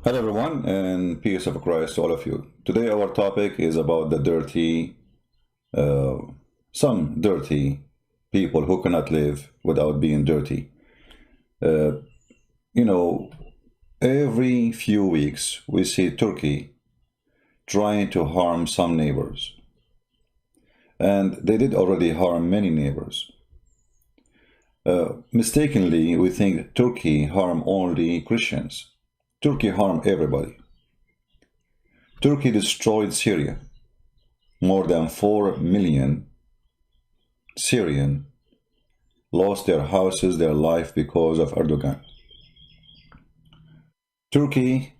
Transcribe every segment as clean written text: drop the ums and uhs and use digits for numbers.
Hello, everyone, and peace of Christ to all of you. Today, our topic is about the uh, some dirty people who cannot live without being dirty. Uh, you know, every few weeks we see Turkey trying to harm some neighbors, and they did already harm many neighbors. Mistakenly, we think Turkey harm only Christians. Turkey harm everybody. Turkey destroyed Syria. More than 4 million Syrian lost their houses, their life because of Erdogan. Turkey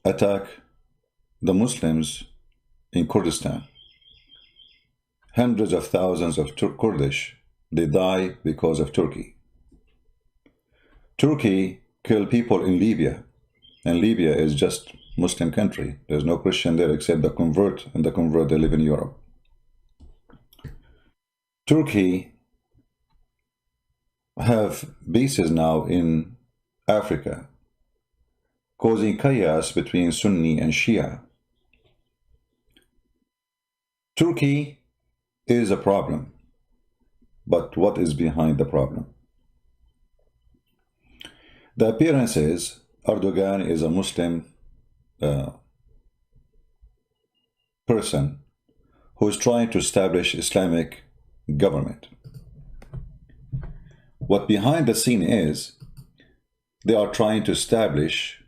attacked the Muslims in Kurdistan. Hundreds of thousands of Kurdish, they die because of Turkey. Turkey killed people in Libya, and Libya is just Muslim country. There's no Christian there except the convert, and the convert, they live in Europe. Turkey have bases now in Africa, causing chaos between Sunni and Shia. Turkey is a problem, but what is behind the problem? The appearance is Erdogan is a Muslim person who is trying to establish Islamic government. What behind the scene is, they are trying to establish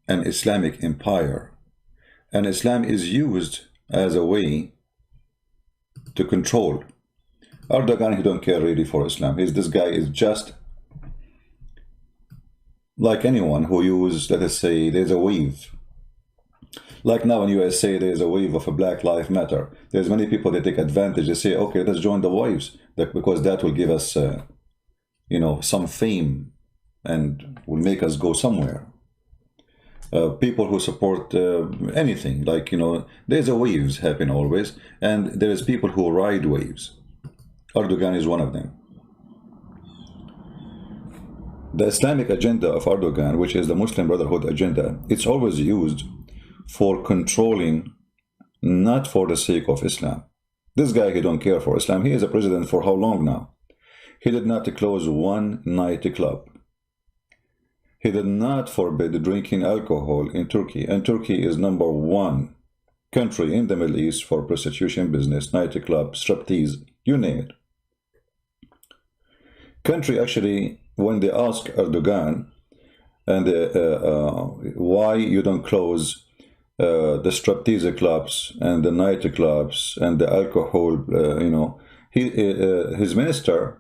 an Islamic empire, and Islam is used as a way to control. Erdogan, he don't care really for Islam. This guy is just like anyone who use, let us say, there's a wave. Like now in USA, there's a wave of a Black Lives Matter. There's many people that take advantage. They say, okay, let's join the waves, because that will give us, some fame and will make us go somewhere. People who support anything, there's a waves happen always, and there's people who ride waves. Erdogan is one of them. The Islamic agenda of Erdogan, which is the Muslim Brotherhood agenda, it's always used for controlling, not for the sake of Islam. This guy, he don't care for Islam. He is a president for how long now? He did not close one nightclub. He did not forbid drinking alcohol in Turkey, and Turkey is #1 country in the Middle East for prostitution business, nightclub, striptease, you name it. Country actually, when they ask Erdogan, and why you don't close the striptease clubs and the nightclubs and the alcohol, his minister,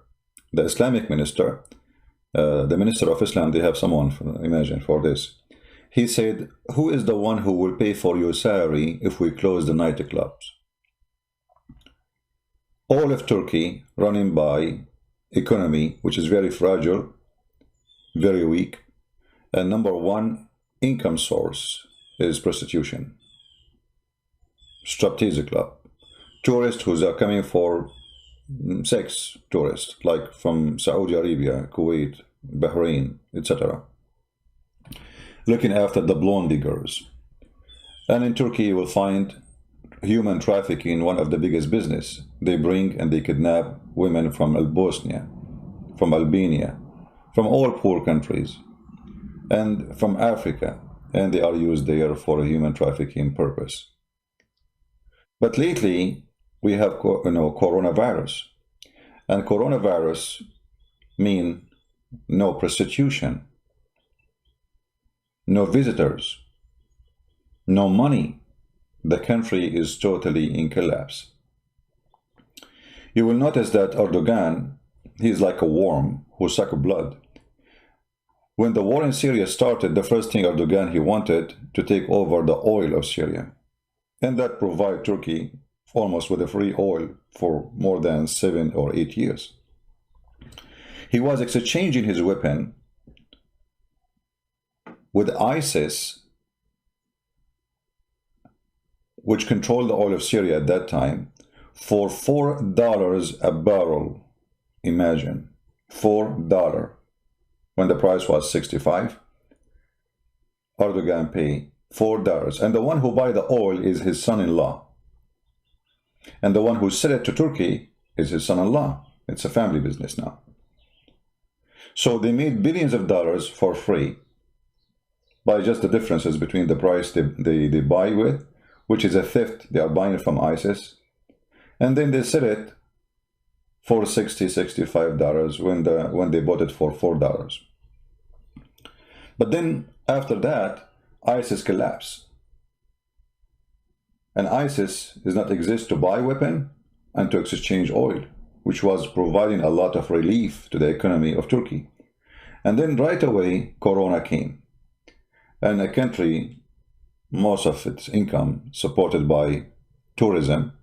the Islamic minister, the minister of Islam, they have someone, imagine, for this. He said, who is the one who will pay for your salary if we close the nightclubs? All of Turkey running by economy, which is very fragile, very weak, and #1 income source is prostitution, striptease club, tourists who are coming for sex, tourists like from Saudi Arabia, Kuwait, Bahrain, etc., looking after the blonde girls. And in Turkey you will find human trafficking, one of the biggest business. They bring and they kidnap women from Bosnia, from Albania, from all poor countries, and from Africa, and they are used there for a human trafficking purpose. But lately we have coronavirus, and coronavirus mean no prostitution, no visitors, no money. The country is totally in collapse. You will notice that Erdogan, he's like a worm who sucks blood. When the war in Syria started, the first thing Erdogan, he wanted to take over the oil of Syria, and that provide Turkey almost with a free oil for more than 7 or 8 years. He was exchanging his weapon with ISIS, which controlled the oil of Syria at that time, for $4 a barrel. Imagine, $4 when the price was 65. Erdogan pay $4. And the one who buy the oil is his son-in-law. And the one who sell it to Turkey is his son-in-law. It's a family business now. So they made billions of dollars for free by just the differences between the price they buy with, which is a theft. They are buying it from ISIS. And then they sell it for $60, $65 when they bought it for $4. But then after that, ISIS collapsed. And ISIS does not exist to buy weapon and to exchange oil, which was providing a lot of relief to the economy of Turkey. And then right away, Corona came. And a country, most of its income supported by tourism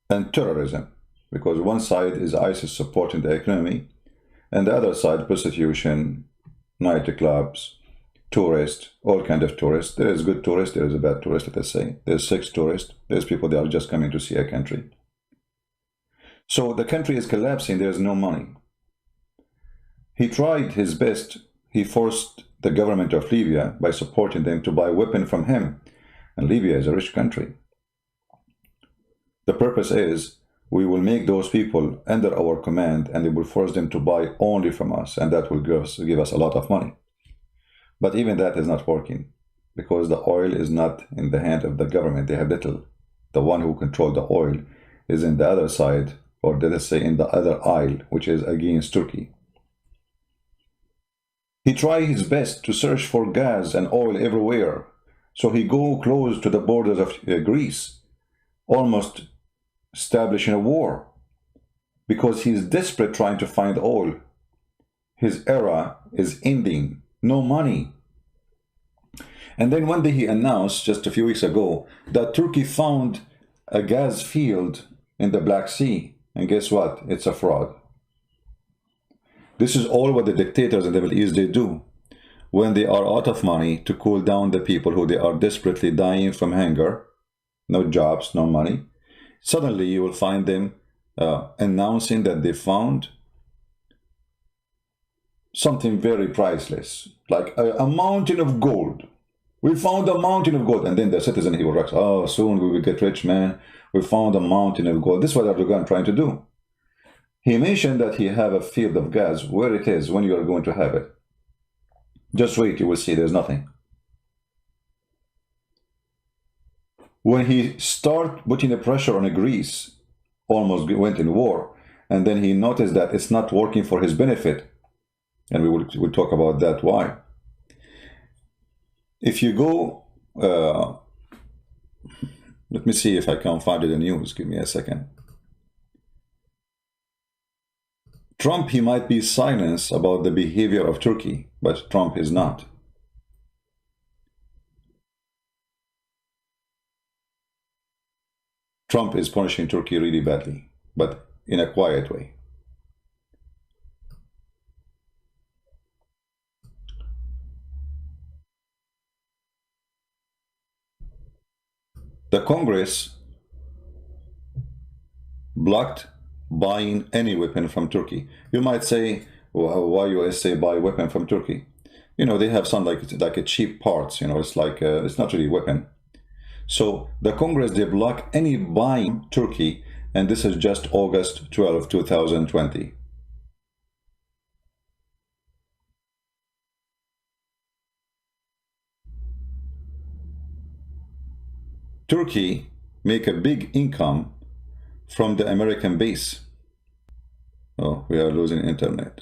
and terrorism, because one side is ISIS supporting the economy, and the other side prostitution, nightclubs, tourists, all kinds of tourists. There is good tourists, there is a bad tourist, let us say. There's sex tourists, there's people that are just coming to see a country. So the country is collapsing, there's no money. He tried his best. He forced the government of Libya by supporting them to buy weapons from him. And Libya is a rich country. The purpose is we will make those people under our command and they will force them to buy only from us, and that will give us a lot of money. But even that is not working because the oil is not in the hand of the government. They have little. The one who controls the oil is in the other side, or let us say in the other aisle, which is against Turkey. He tried his best to search for gas and oil everywhere. So he go close to the borders of Greece, almost establishing a war, because he's desperate trying to find oil. His era is ending. No money. And then one day he announced, just a few weeks ago, that Turkey found a gas field in the Black Sea. And guess what? It's a fraud. This is all what the dictators in the Middle East, they do. When they are out of money to cool down the people who they are desperately dying from hunger, no jobs, no money, suddenly you will find them announcing that they found something very priceless, like a mountain of gold. We found a mountain of gold. And then the citizen, he will write, oh, soon we will get rich, man. We found a mountain of gold. This is what Erdogan trying to do. He mentioned that he have a field of gas. Where it is, when you are going to have it. Just wait, you will see there's nothing. When he start putting the pressure on Greece, almost went in war, and then he noticed that it's not working for his benefit. And we'll talk about that, why. If you go, let me see if I can find it in the news. Give me a second. Trump, he might be silenced about the behavior of Turkey, but Trump is not. Trump is punishing Turkey really badly, but in a quiet way. The Congress blocked buying any weapon from Turkey. You might say, well, why USA buy weapon from Turkey? You know, they have some like a cheap parts, you know, it's like, it's not really weapon. So the Congress, they block any buying Turkey, and this is just August 12, 2020. Turkey make a big income from the American base. Oh, we are losing internet.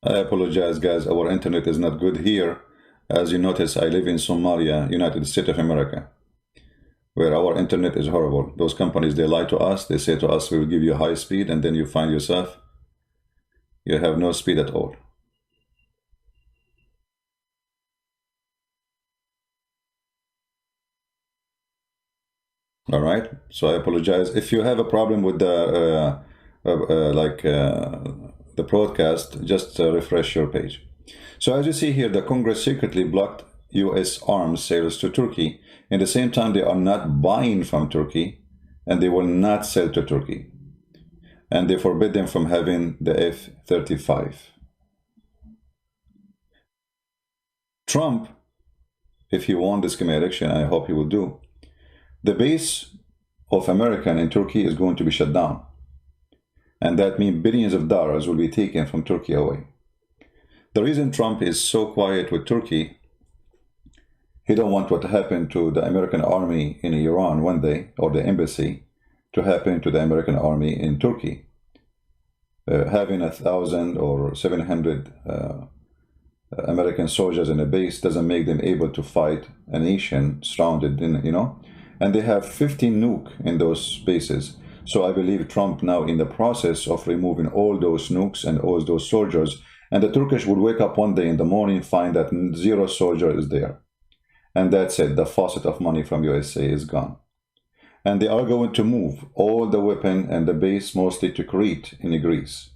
I apologize, guys. Our internet is not good here. As you notice, I live in Somalia, United States of America, where our internet is horrible. Those companies, they lie to us. They say to us, we will give you high speed, and then you find yourself, you have no speed at all. All right, so I apologize. If you have a problem with the the broadcast, just refresh your page. So as you see here, the Congress secretly blocked US arms sales to Turkey. At the same time, they are not buying from Turkey. and they will not sell to Turkey. And they forbid them from having the F-35. Trump, if he won this coming election, I hope he will do, the base of American in Turkey is going to be shut down. And that means billions of dollars will be taken from Turkey away. The reason Trump is so quiet with Turkey, he don't want what happened to the American army in Iran one day, or the embassy, to happen to the American army in Turkey. Having 1,000 or 700 American soldiers in a base doesn't make them able to fight a nation surrounded in, and they have 15 nukes in those bases. So I believe Trump now in the process of removing all those nukes and all those soldiers, and the Turkish would wake up one day in the morning, find that 0 soldier is there. And that's it, the faucet of money from USA is gone. And they are going to move all the weapon and the base mostly to Crete in Greece.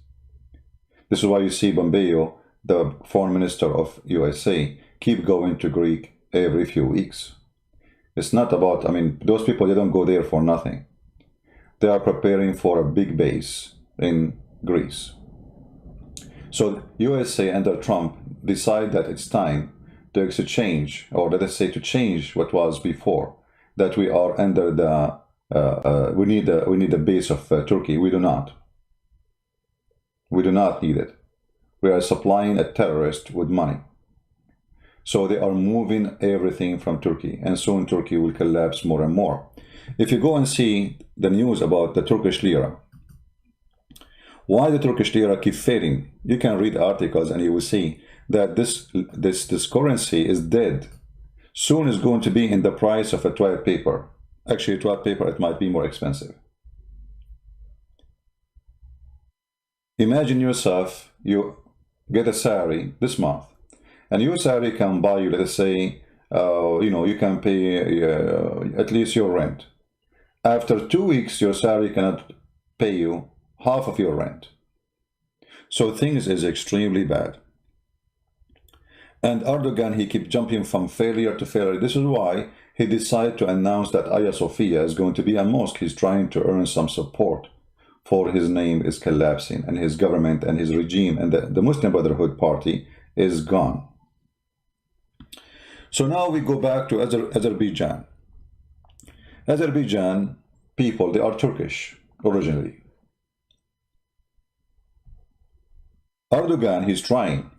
This is why you see Pompeo, the foreign minister of USA, keep going to Greece every few weeks. It's not about, those people, they don't go there for nothing. They are preparing for a big base in Greece. So USA under Trump decide that it's time to exchange, or let us say to change what was before, that we are under the, we need the base of Turkey. We do not. We do not need it. We are supplying a terrorist with money. So they are moving everything from Turkey, and soon Turkey will collapse more and more. If you go and see the news about the Turkish lira, why the Turkish lira keep fading, you can read articles and you will see that this currency is dead. Soon is going to be in the price of a toilet paper. Actually, toilet paper, it might be more expensive. Imagine yourself, you get a salary this month, and your salary can buy you, let us say, you can pay at least your rent. After 2 weeks, your salary cannot pay you half of your rent. So things is extremely bad. And Erdogan, he keeps jumping from failure to failure. This is why he decided to announce that Hagia Sophia is going to be a mosque. He's trying to earn some support, for his name is collapsing, and his government and his regime and the Muslim Brotherhood Party is gone. So now we go back to Azerbaijan. Azerbaijan people, they are Turkish originally. Erdogan, he's trying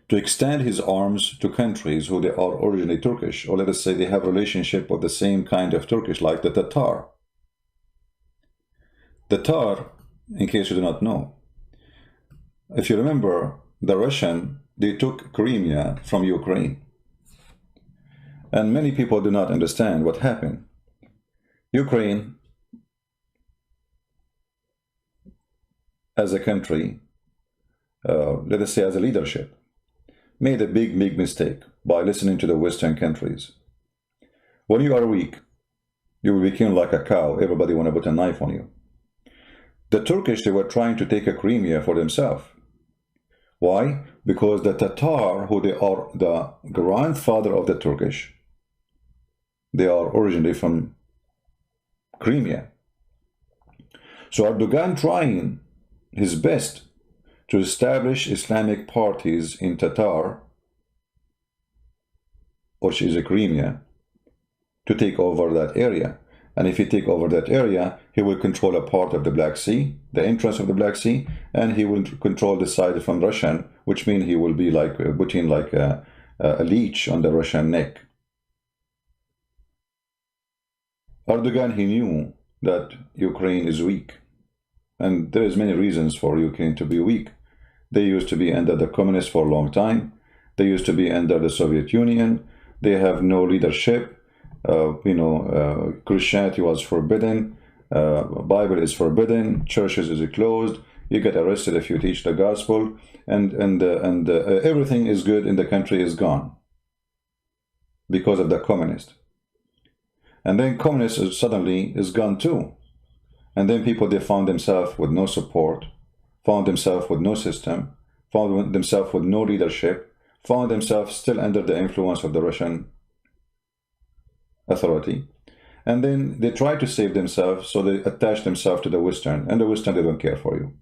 to extend his arms to countries who they are originally Turkish, or let us say they have relationship of the same kind of Turkish, like the Tatar. The Tatar, in case you do not know, if you remember, the Russian, they took Crimea from Ukraine. And many people do not understand what happened. Ukraine, as a country, let us say as a leadership, made a big mistake by listening to the Western countries. When you are weak, you will become like a cow. Everybody want to put a knife on you. The Turkish, they were trying to take a Crimea for themselves. Why? Because the Tatar, who they are the grandfather of the Turkish, they are originally from Crimea. So Erdogan trying his best to establish Islamic parties in Tatar, which is a Crimea, to take over that area. And if he take over that area, he will control a part of the Black Sea, the entrance of the Black Sea, and he will control the side from Russian, which means he will be like putting like a leech on the Russian neck. Erdogan, he knew that Ukraine is weak, and there is many reasons for Ukraine to be weak. They used to be under the communists for a long time. They used to be under the Soviet Union. They have no leadership. Christianity was forbidden. Bible is forbidden. Churches is closed. You get arrested if you teach the gospel, and everything is good in the country is gone because of the communist. And then communists suddenly is gone too. And then people, they found themselves with no support, found themselves with no system, found themselves with no leadership, found themselves still under the influence of the Russian authority. And then they try to save themselves, so they attach themselves to the Western, and the Western, they don't care for you.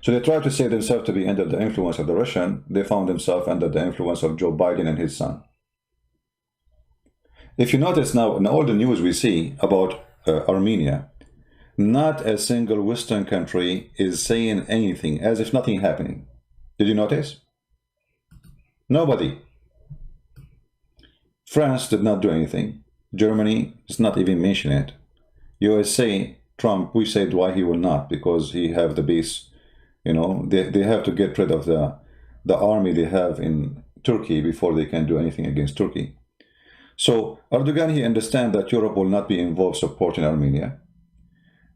So they try to save themselves to be under the influence of the Russian. They found themselves under the influence of Joe Biden and his son. If you notice now, in all the news we see about Armenia, not a single Western country is saying anything, as if nothing happening. Did you notice? Nobody. France did not do anything. Germany is not even mentioning it. USA, Trump, we said why he will not, because he have the base. You know, they have to get rid of the army they have in Turkey before they can do anything against Turkey. So Erdogan, he understands that Europe will not be involved supporting Armenia.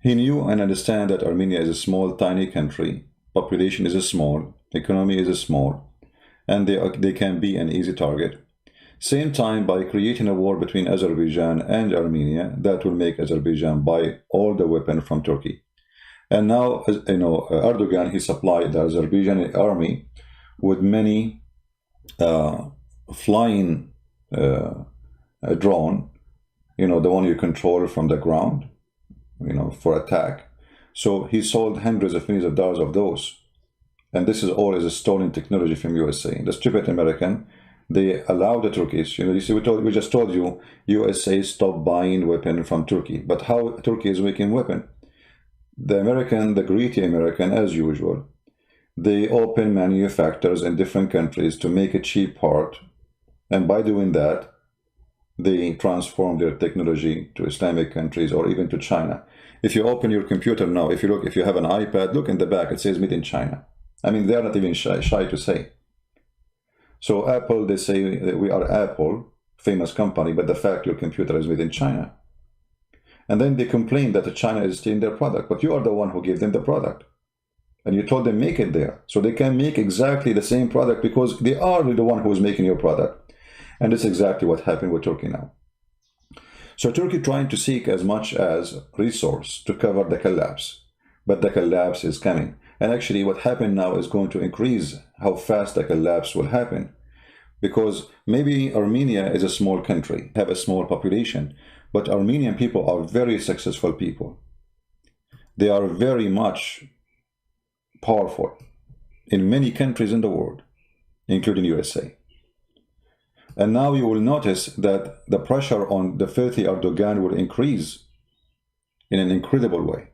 He knew and understand that Armenia is a small, tiny country. Population is a small, economy is a small, and they can be an easy target. Same time, by creating a war between Azerbaijan and Armenia, that will make Azerbaijan buy all the weapons from Turkey. And now, you know, Erdogan, he supplied the Azerbaijani army with many flying drone, you know, the one you control from the ground, you know, for attack. So he sold hundreds of millions of dollars of those. And this is all is a stolen technology from USA. The stupid American, they allow the Turkish, you know, you see, we just told you, USA stopped buying weapons from Turkey. But how Turkey is making weapon? The American, the greedy American, as usual, they open manufacturers in different countries to make a cheap part. And by doing that, they transform their technology to Islamic countries or even to China. If you open your computer now, if you have an iPad, look in the back, it says made in China. I mean, they're not even shy to say. So Apple, they say that we are Apple, famous company, but the fact your computer is made in China. And then they complain that China is stealing their product, but you are the one who gave them the product. And you told them make it there. So they can make exactly the same product because they are the one who is making your product. And that's exactly what happened with Turkey now. So Turkey trying to seek as much as resource to cover the collapse, but the collapse is coming. And actually what happened now is going to increase how fast the collapse will happen. Because maybe Armenia is a small country, have a small population, but Armenian people are very successful people. They are very much powerful in many countries in the world, including USA. And now you will notice that the pressure on the filthy Erdogan will increase in an incredible way.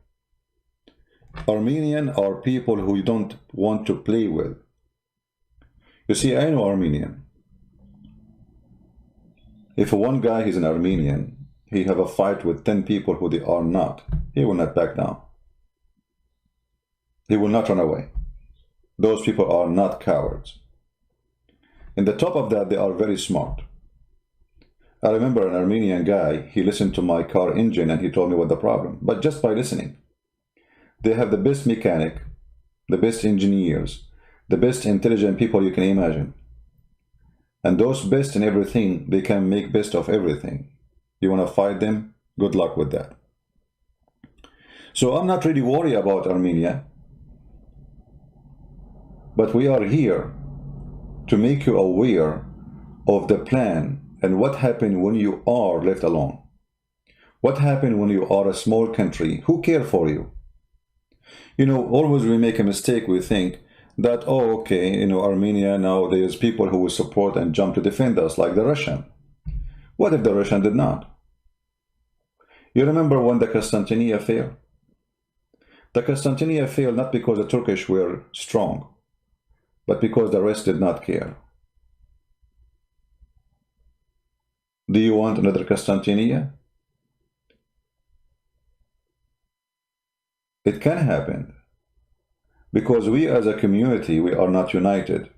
Armenian are people who you don't want to play with. You see, I know Armenian. If one guy is an Armenian, he have a fight with 10 people who they are not, he will not back down. He will not run away. Those people are not cowards. And the top of that, they are very smart. I remember an Armenian guy, he listened to my car engine and he told me what the problem, but just by listening. They have the best mechanic, the best engineers, the best intelligent people you can imagine. And those best in everything, they can make best of everything. You want to fight them? Good luck with that. So I'm not really worried about Armenia, but we are here to make you aware of the plan and what happened when you are left alone. What happened when you are a small country? Who cares for you? You know, always we make a mistake, we think that, oh, okay, you know, Armenia, now there's people who will support and jump to defend us, like the Russian. What if the Russian did not? You remember when the Constantinia failed? The Constantinia failed not because the Turkish were strong, but because the rest did not care. Do you want another Constantinia? It can happen. Because we as a community, we are not united.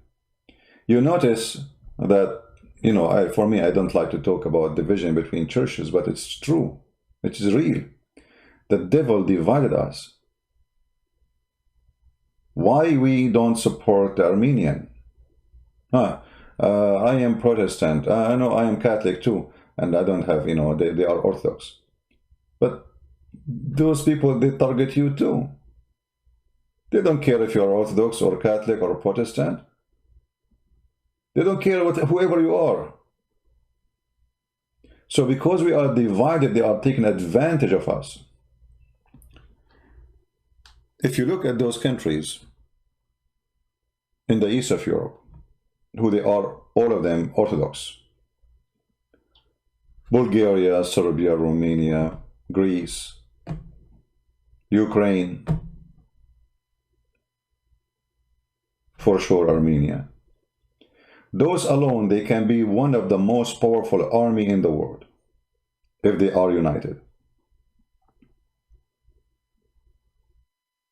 You notice that, you know, for me, I don't like to talk about division between churches, but it's true. It is real. The devil divided us. Why we don't support the Armenian? I am Protestant. I know I am Catholic too. And I don't have, you know, they are Orthodox. But those people, they target you too. They don't care if you're Orthodox or Catholic or Protestant. They don't care whoever you are. So because we are divided, they are taking advantage of us. If you look at those countries in the east of Europe, who they are, all of them Orthodox. Bulgaria, Serbia, Romania, Greece, Ukraine, for sure Armenia. Those alone, they can be one of the most powerful army in the world if they are united.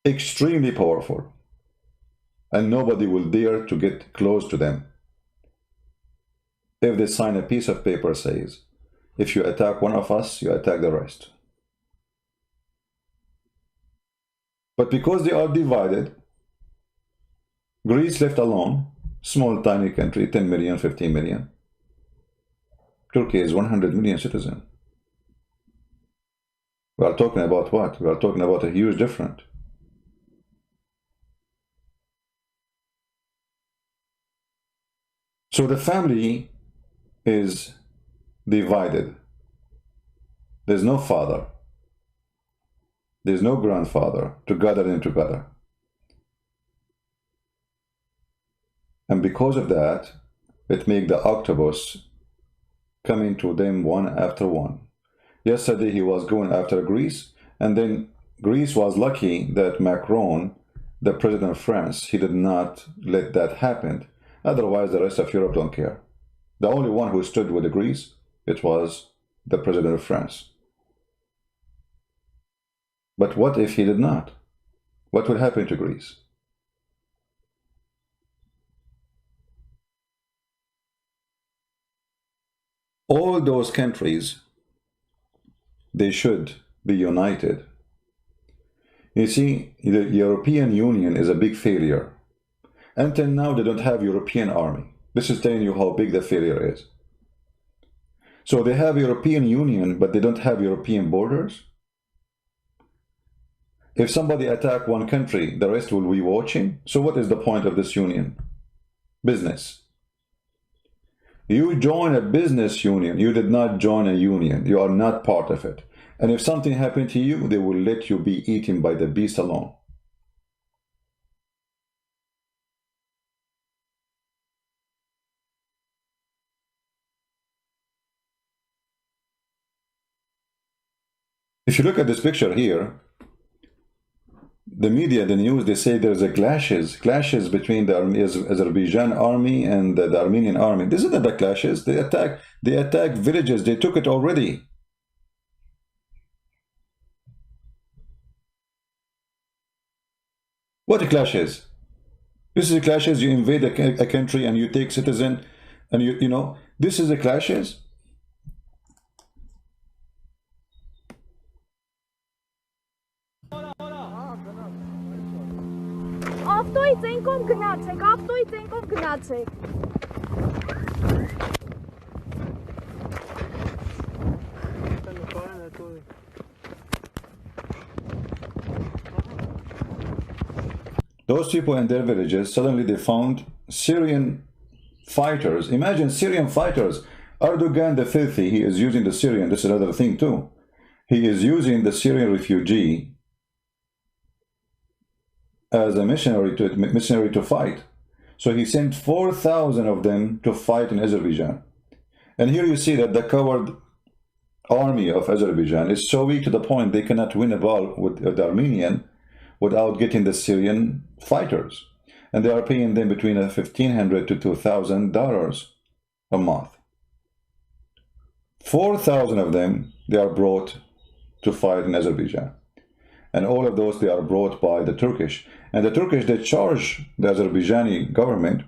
Extremely powerful. And nobody will dare to get close to them. If they sign a piece of paper says, if you attack one of us, you attack the rest. But because they are divided, Greece left alone, small tiny country, 10 million, 15 million. Turkey is 100 million citizens. We are talking about what? We are talking about a huge difference. So the family is divided. There's no father. There's no grandfather to gather them together. And because of that, it makes the octopus coming to them one after one. Yesterday he was going after Greece, and then Greece was lucky that Macron, the president of France, he did not let that happen. Otherwise, the rest of Europe don't care. The only one who stood with Greece, it was the president of France. But what if he did not? What would happen to Greece? All those countries, they should be united. You see, the European Union is a big failure. Until now, they don't have European army. This is telling you how big the failure is. So they have European Union, but they don't have European borders. If somebody attack one country, the rest will be watching. So what is the point of this union? Business. You join a business union. You did not join a union. You are not part of it. And if something happened to you, they will let you be eaten by the beast alone. If you look at this picture here, the media, the news, they say there's a clashes between the Azerbaijan army and the Armenian army. This isn't the clashes. They attack villages. They took it already. What a clashes? This is a clashes. You invade a country and you take citizen, and you know this is a clashes. Ավտոյի ծենկով գնացեք, ավտոյի ծենկով գնացեք։ Those people in their villages, suddenly they found Syrian fighters. Imagine Syrian fighters. Erdogan the filthy, he is using the Syrian, this is another thing too. He is using the Syrian refugee as a missionary to fight. So he sent 4,000 of them to fight in Azerbaijan. And here you see that the coward army of Azerbaijan is so weak to the point they cannot win a ball with the Armenian without getting the Syrian fighters. And they are paying them between $1,500 to $2,000 a month. 4,000 of them, they are brought to fight in Azerbaijan. And all of those, they are brought by the Turkish. And the Turkish, they charge the Azerbaijani government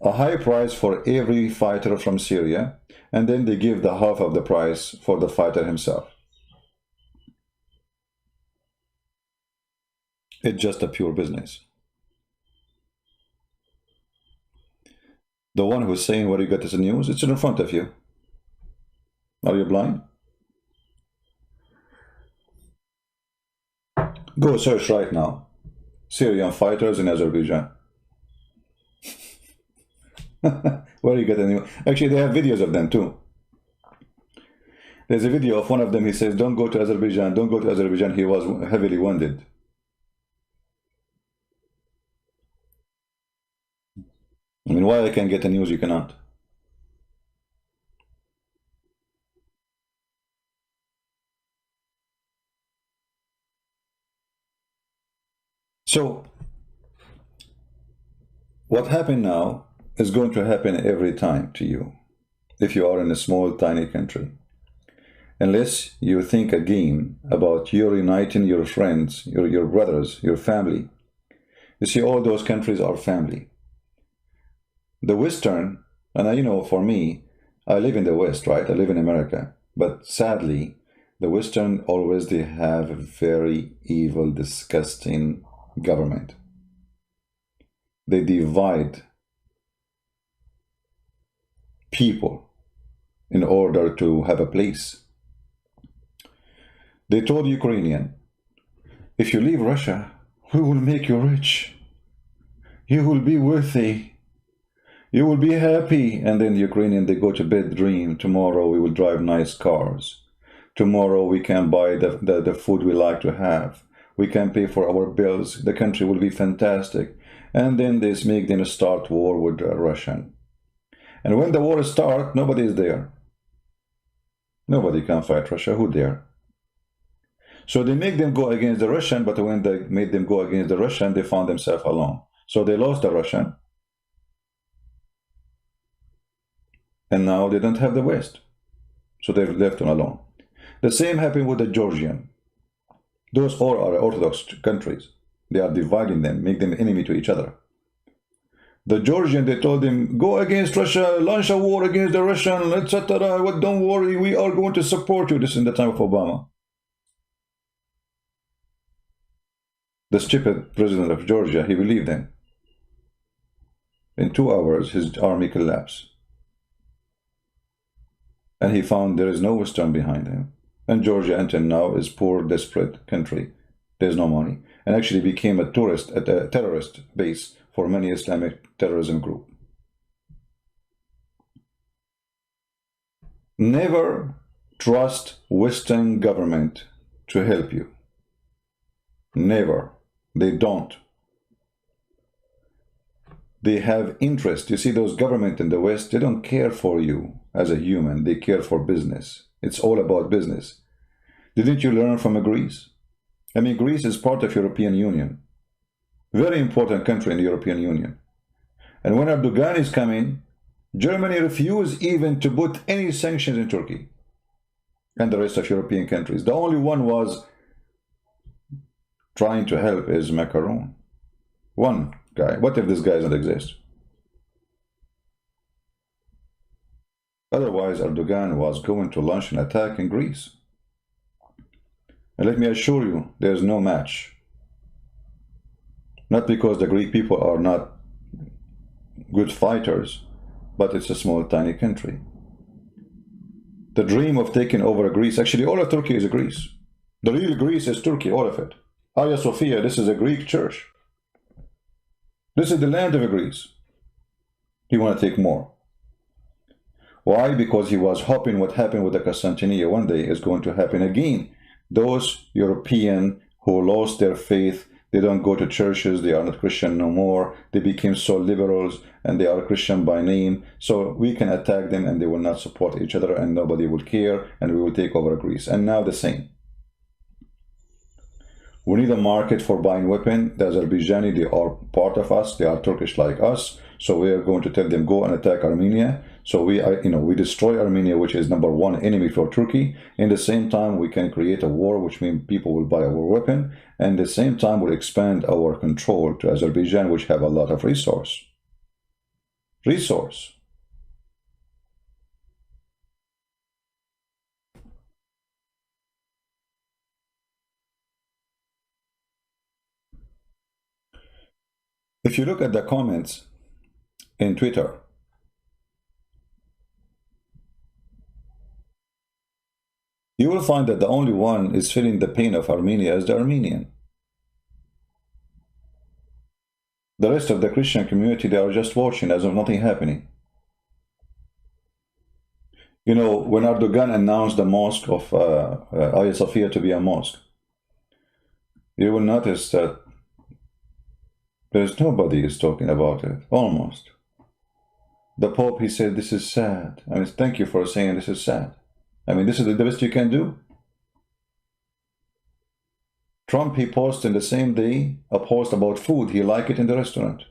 a high price for every fighter from Syria, and then they give the half of the price for the fighter himself. It's just a pure business. The one who's saying where you got this news, it's in front of you. Are you blind? Go search right now. Syrian fighters in Azerbaijan. Where you get the news? Actually, they have videos of them too. There's a video of one of them. He says, don't go to Azerbaijan, don't go to Azerbaijan. He was heavily wounded. I mean, why I can get the news, you cannot? So, what happened now is going to happen every time to you if you are in a small, tiny country. Unless you think again about you uniting your friends, your brothers, your family. You see, all those countries are family. The Western, and you know, for me, I live in the West, right? I live in America. But sadly, the Western always, they have a very evil, disgusting government. They divide people in order to have a place. They told Ukrainian, if you leave Russia, we will make you rich. You will be worthy. You will be happy. And then the Ukrainian, they go to bed, dream, tomorrow we will drive nice cars. Tomorrow we can buy the food we like to have. We can pay for our bills. The country will be fantastic. And then this make them start war with Russian. And when the war starts, nobody is there. Nobody can fight Russia. Who dare? So they make them go against the Russian, but when they made them go against the Russian, they found themselves alone. So they lost the Russian. And now they don't have the West. So they're left alone. The same happened with the Georgian. Those all are Orthodox countries. They are dividing them, make them enemy to each other. The Georgian, they told them, go against Russia, launch a war against the Russian, etc. Well, don't worry, we are going to support you. This is in the time of Obama. The stupid president of Georgia, he believed them. In 2 hours, his army collapsed. And he found there is no Western behind him. And Georgia, until now, is poor, desperate country. There's no money. And actually became a terrorist base for many Islamic terrorism group. Never trust Western government to help you. Never. They don't. They have interest. You see, those government in the West, they don't care for you as a human. They care for business. It's all about business. Didn't you learn from Greece? I mean, Greece is part of European Union. Very important country in the European Union. And when Erdogan is coming, Germany refused even to put any sanctions in Turkey and the rest of European countries. The only one was trying to help is Macron. One guy. What if this guy doesn't exist? Otherwise, Erdogan was going to launch an attack in Greece. And let me assure you, there's no match. Not because the Greek people are not good fighters, but it's a small, tiny country. The dream of taking over Greece, actually all of Turkey is Greece. The real Greece is Turkey, all of it. Hagia Sophia, this is a Greek church. This is the land of Greece. He want to take more. Why? Because he was hoping what happened with the Constantinia one day is going to happen again. Those European who lost their faith, they don't go to churches, they are not Christian no more, they became so liberals and they are Christian by name. So we can attack them and they will not support each other and nobody will care and we will take over Greece. And now the same. We need a market for buying weapons. The Azerbaijani, they are part of us. They are Turkish like us. So we are going to tell them, go and attack Armenia. So we destroy Armenia, which is #1 enemy for Turkey. In the same time, we can create a war, which means people will buy our weapon. And at the same time, we'll expand our control to Azerbaijan, which have a lot of resource. If you look at the comments in Twitter, you will find that the only one is feeling the pain of Armenia is the Armenian. The rest of the Christian community, they are just watching as if nothing happening. You know, when Erdogan announced the mosque of Hagia Sophia to be a mosque, you will notice that there's nobody is talking about it, almost. The Pope, he said, this is sad. I mean, thank you for saying this is sad. I mean, this is the best you can do. Trump, he posted in the same day a post about food. He liked it in the restaurant.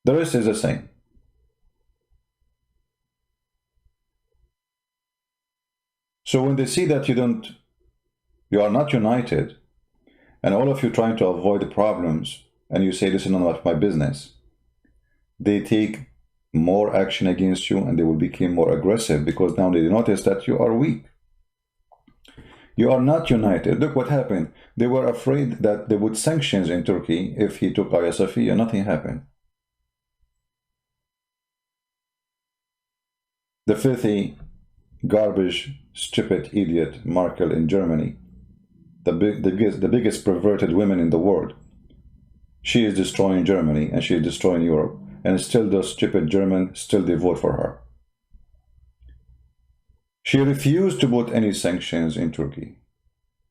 The rest is the same. So when they see that you are not united, and all of you trying to avoid the problems, and you say this is none of my business, they take more action against you, and they will become more aggressive, because now they notice that you are weak. You are not united. Look what happened. They were afraid that they would sanctions in Turkey if he took Hagia Sophia. Nothing happened. The filthy, garbage, stupid idiot Merkel in Germany, the biggest perverted women in the world, she is destroying Germany and she is destroying Europe, and still those stupid Germans still they vote for her. She refused to put any sanctions in Turkey,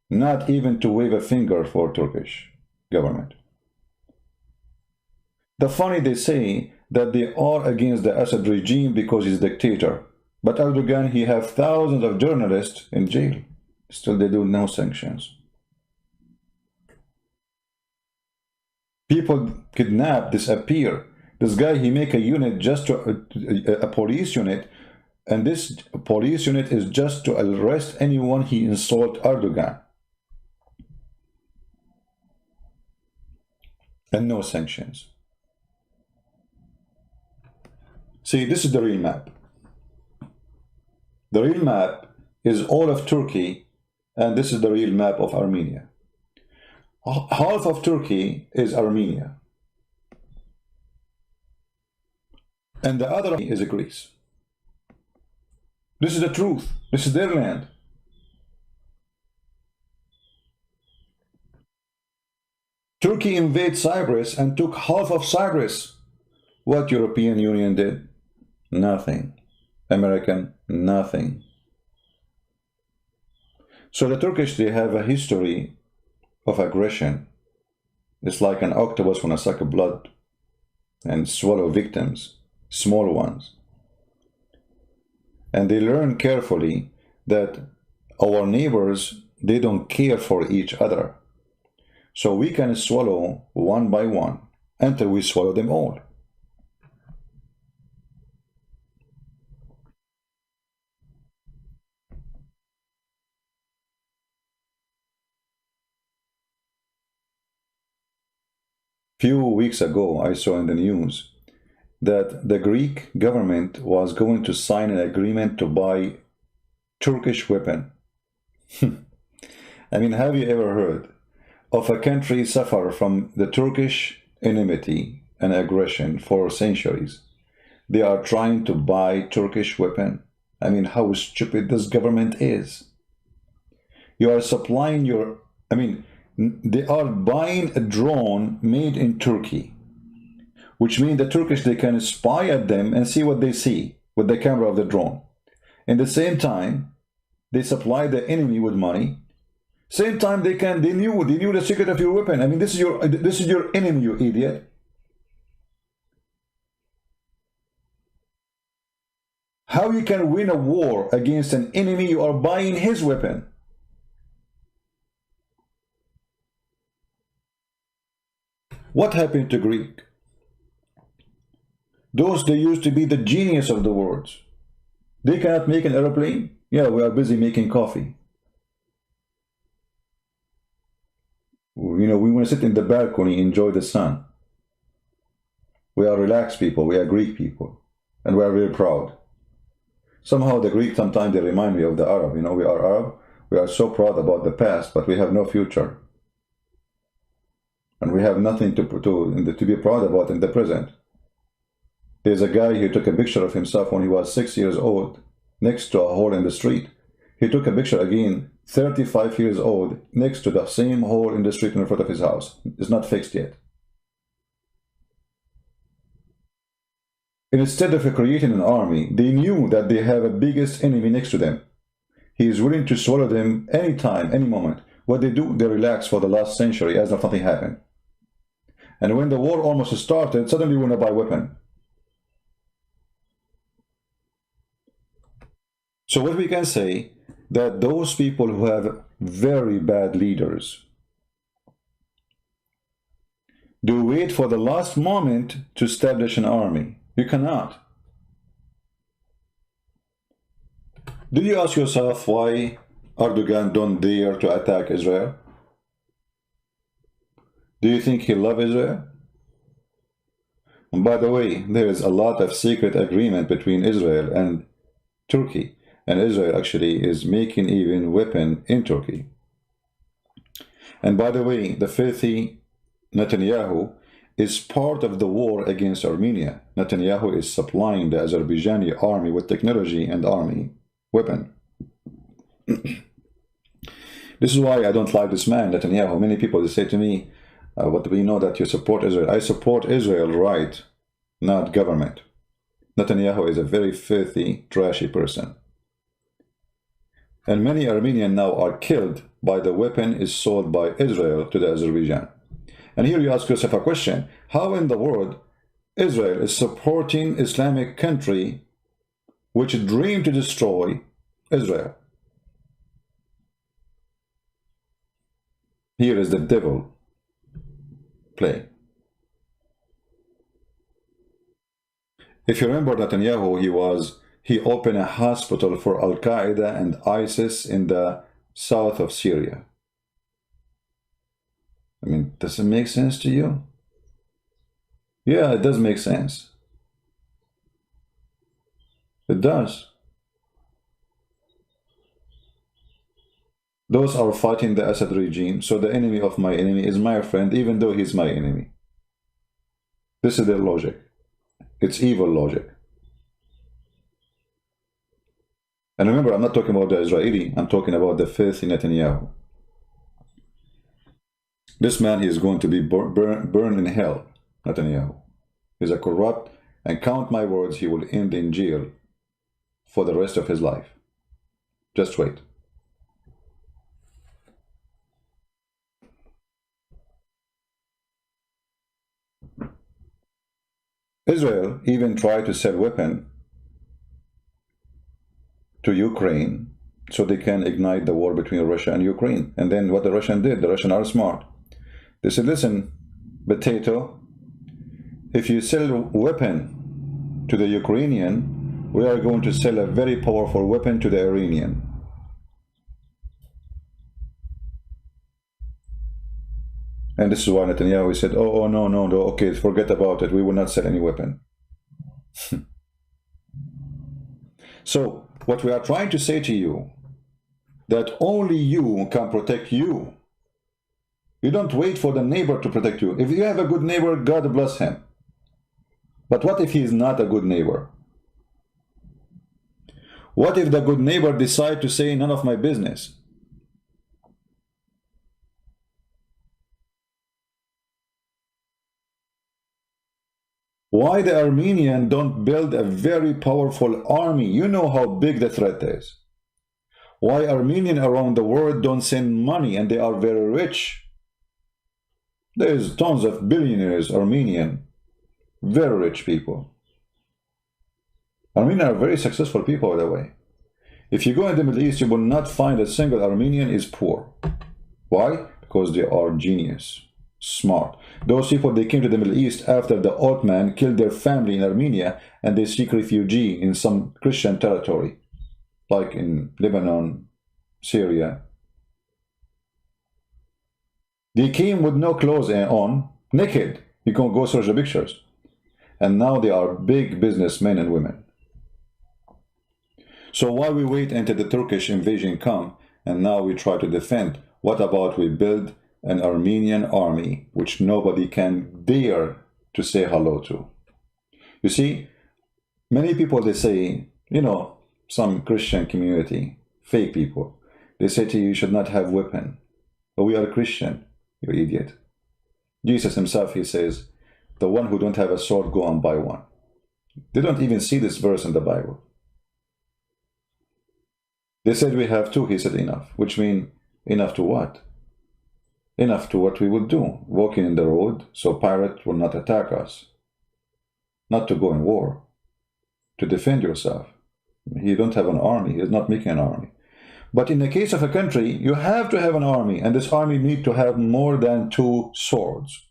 not even to wave a finger for Turkish government. The funny, they say that they are against the Assad regime because he's a dictator, but Erdogan, he have thousands of journalists in jail, still they do no sanctions. People kidnap, disappear. This guy, he make a unit just to a police unit, and this police unit is just to arrest anyone he insult Erdogan. And no sanctions. See, this is the real map. The real map is all of Turkey, and this is the real map of Armenia. Half of Turkey is Armenia, and the other is Greece. This is the truth. This is their land. Turkey invaded Cyprus and took half of Cyprus. What European Union did? Nothing. American, nothing. So the Turkish, they have a history of aggression. It's like an octopus when suck blood and swallow victims, small ones. And they learn carefully that our neighbors, they don't care for each other. So we can swallow one by one until we swallow them all. Few weeks ago, I saw in the news that the Greek government was going to sign an agreement to buy Turkish weapon. I mean, have you ever heard of a country suffer from the Turkish enmity and aggression for centuries? They are trying to buy Turkish weapon. I mean, how stupid this government is. You are supplying your, I mean, they are buying a drone made in Turkey, which means the Turkish, they can spy at them and see what they see with the camera of the drone. In the same time, they supply the enemy with money. Same time, they knew the secret of your weapon. I mean, this is your enemy, you idiot. How you can win a war against an enemy? You are buying his weapon. What happened to Greek? Those, they used to be the genius of the world. They cannot make an airplane. Yeah, we are busy making coffee. You know, we want to sit in the balcony, enjoy the sun. We are relaxed people. We are Greek people. And we are very proud. Somehow the Greek, sometimes they remind me of the Arab. You know, we are Arab. We are so proud about the past, but we have no future. And we have nothing to be proud about in the present. There's a guy who took a picture of himself when he was 6 years old next to a hole in the street. He took a picture again, 35 years old, next to the same hole in the street in front of his house. It's not fixed yet. Instead of creating an army, they knew that they have a biggest enemy next to them. He is willing to swallow them anytime, any moment. What they do, they relax for the last century as if nothing happened. And when the war almost started, suddenly we want to buy weapon. So what we can say, that those people who have very bad leaders, do wait for the last moment to establish an army. You cannot. Did you ask yourself why Erdogan don't dare to attack Israel? Do you think he loves Israel? And by the way, there is a lot of secret agreement between Israel and Turkey, and Israel actually is making even weapon in Turkey. And by the way, the filthy Netanyahu is part of the war against Armenia. Netanyahu is supplying the Azerbaijani army with technology and army weapon. This is why I don't like this man, Netanyahu. Many people say to me, but we know that you support Israel. I support Israel, right, not government. Netanyahu is a very filthy, trashy person. And many Armenians now are killed by the weapon is sold by Israel to the Azerbaijan. And here you ask yourself a question, how in the world Israel is supporting Islamic country which dream to destroy Israel? Here is the devil play. If you remember Netanyahu, he opened a hospital for Al-Qaeda and ISIS in the south of Syria. I mean, does it make sense to you? Yeah, it does make sense. It does. Those are fighting the Assad regime, so the enemy of my enemy is my friend, even though he's my enemy. This is their logic. It's evil logic. And remember, I'm not talking about the Israeli, I'm talking about the filthy Netanyahu. This man, he is going to be burned in hell, Netanyahu. He's a corrupt, and count my words, he will end in jail for the rest of his life. Just wait. Israel even tried to sell weapons to Ukraine so they can ignite the war between Russia and Ukraine. And then what the Russians did, the Russians are smart. They said, listen, potato, if you sell a weapon to the Ukrainian, we are going to sell a very powerful weapon to the Iranian. And this is why Netanyahu said, oh, no, okay, forget about it. We will not sell any weapon. So, what we are trying to say to you, that only you can protect you. You don't wait for the neighbor to protect you. If you have a good neighbor, God bless him. But what if he is not a good neighbor? What if the good neighbor decides to say, none of my business? Why the Armenians don't build a very powerful army? You know how big the threat is. Why Armenians around the world don't send money, and they are very rich? There's tons of billionaires, Armenian, very rich people. Armenians are very successful people, by the way. If you go in the Middle East, you will not find a single Armenian is poor. Why? Because they are genius, smart. Those people, they came to the Middle East after the Ottoman killed their family in Armenia, and they seek refuge in some Christian territory, like in Lebanon, Syria. They came with no clothes on, naked. You can go search the pictures. And now they are big businessmen and women. So why we wait until the Turkish invasion come, and now we try to defend? What about we build an Armenian army which nobody can dare to say hello to? You see, many people, they say, you know, some Christian community, fake people, they say to you, you should not have weapon. But we are Christian. You idiot. Jesus himself, he says, the one who don't have a sword, go and buy one. They don't even see this verse in the Bible. They said we have two. He said enough, which means enough to what? Enough to what we would do, walking in the road so pirates will not attack us. Not to go in war, to defend yourself. You don't have an army. He's not making an army. But in the case of a country, you have to have an army, and this army needs to have more than 2 swords.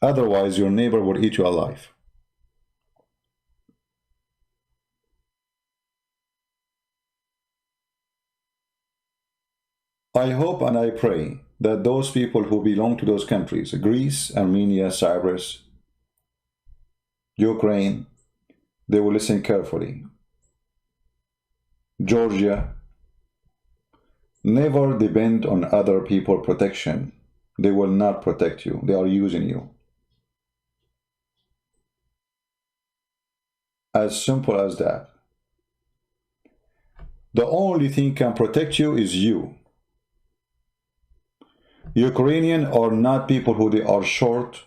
Otherwise, your neighbor will eat you alive. I hope and I pray that those people who belong to those countries, Greece, Armenia, Cyprus, Ukraine, they will listen carefully. Georgia, never depend on other people's protection. They will not protect you. They are using you. As simple as that. The only thing can protect you is you. Ukrainians are not people who they are short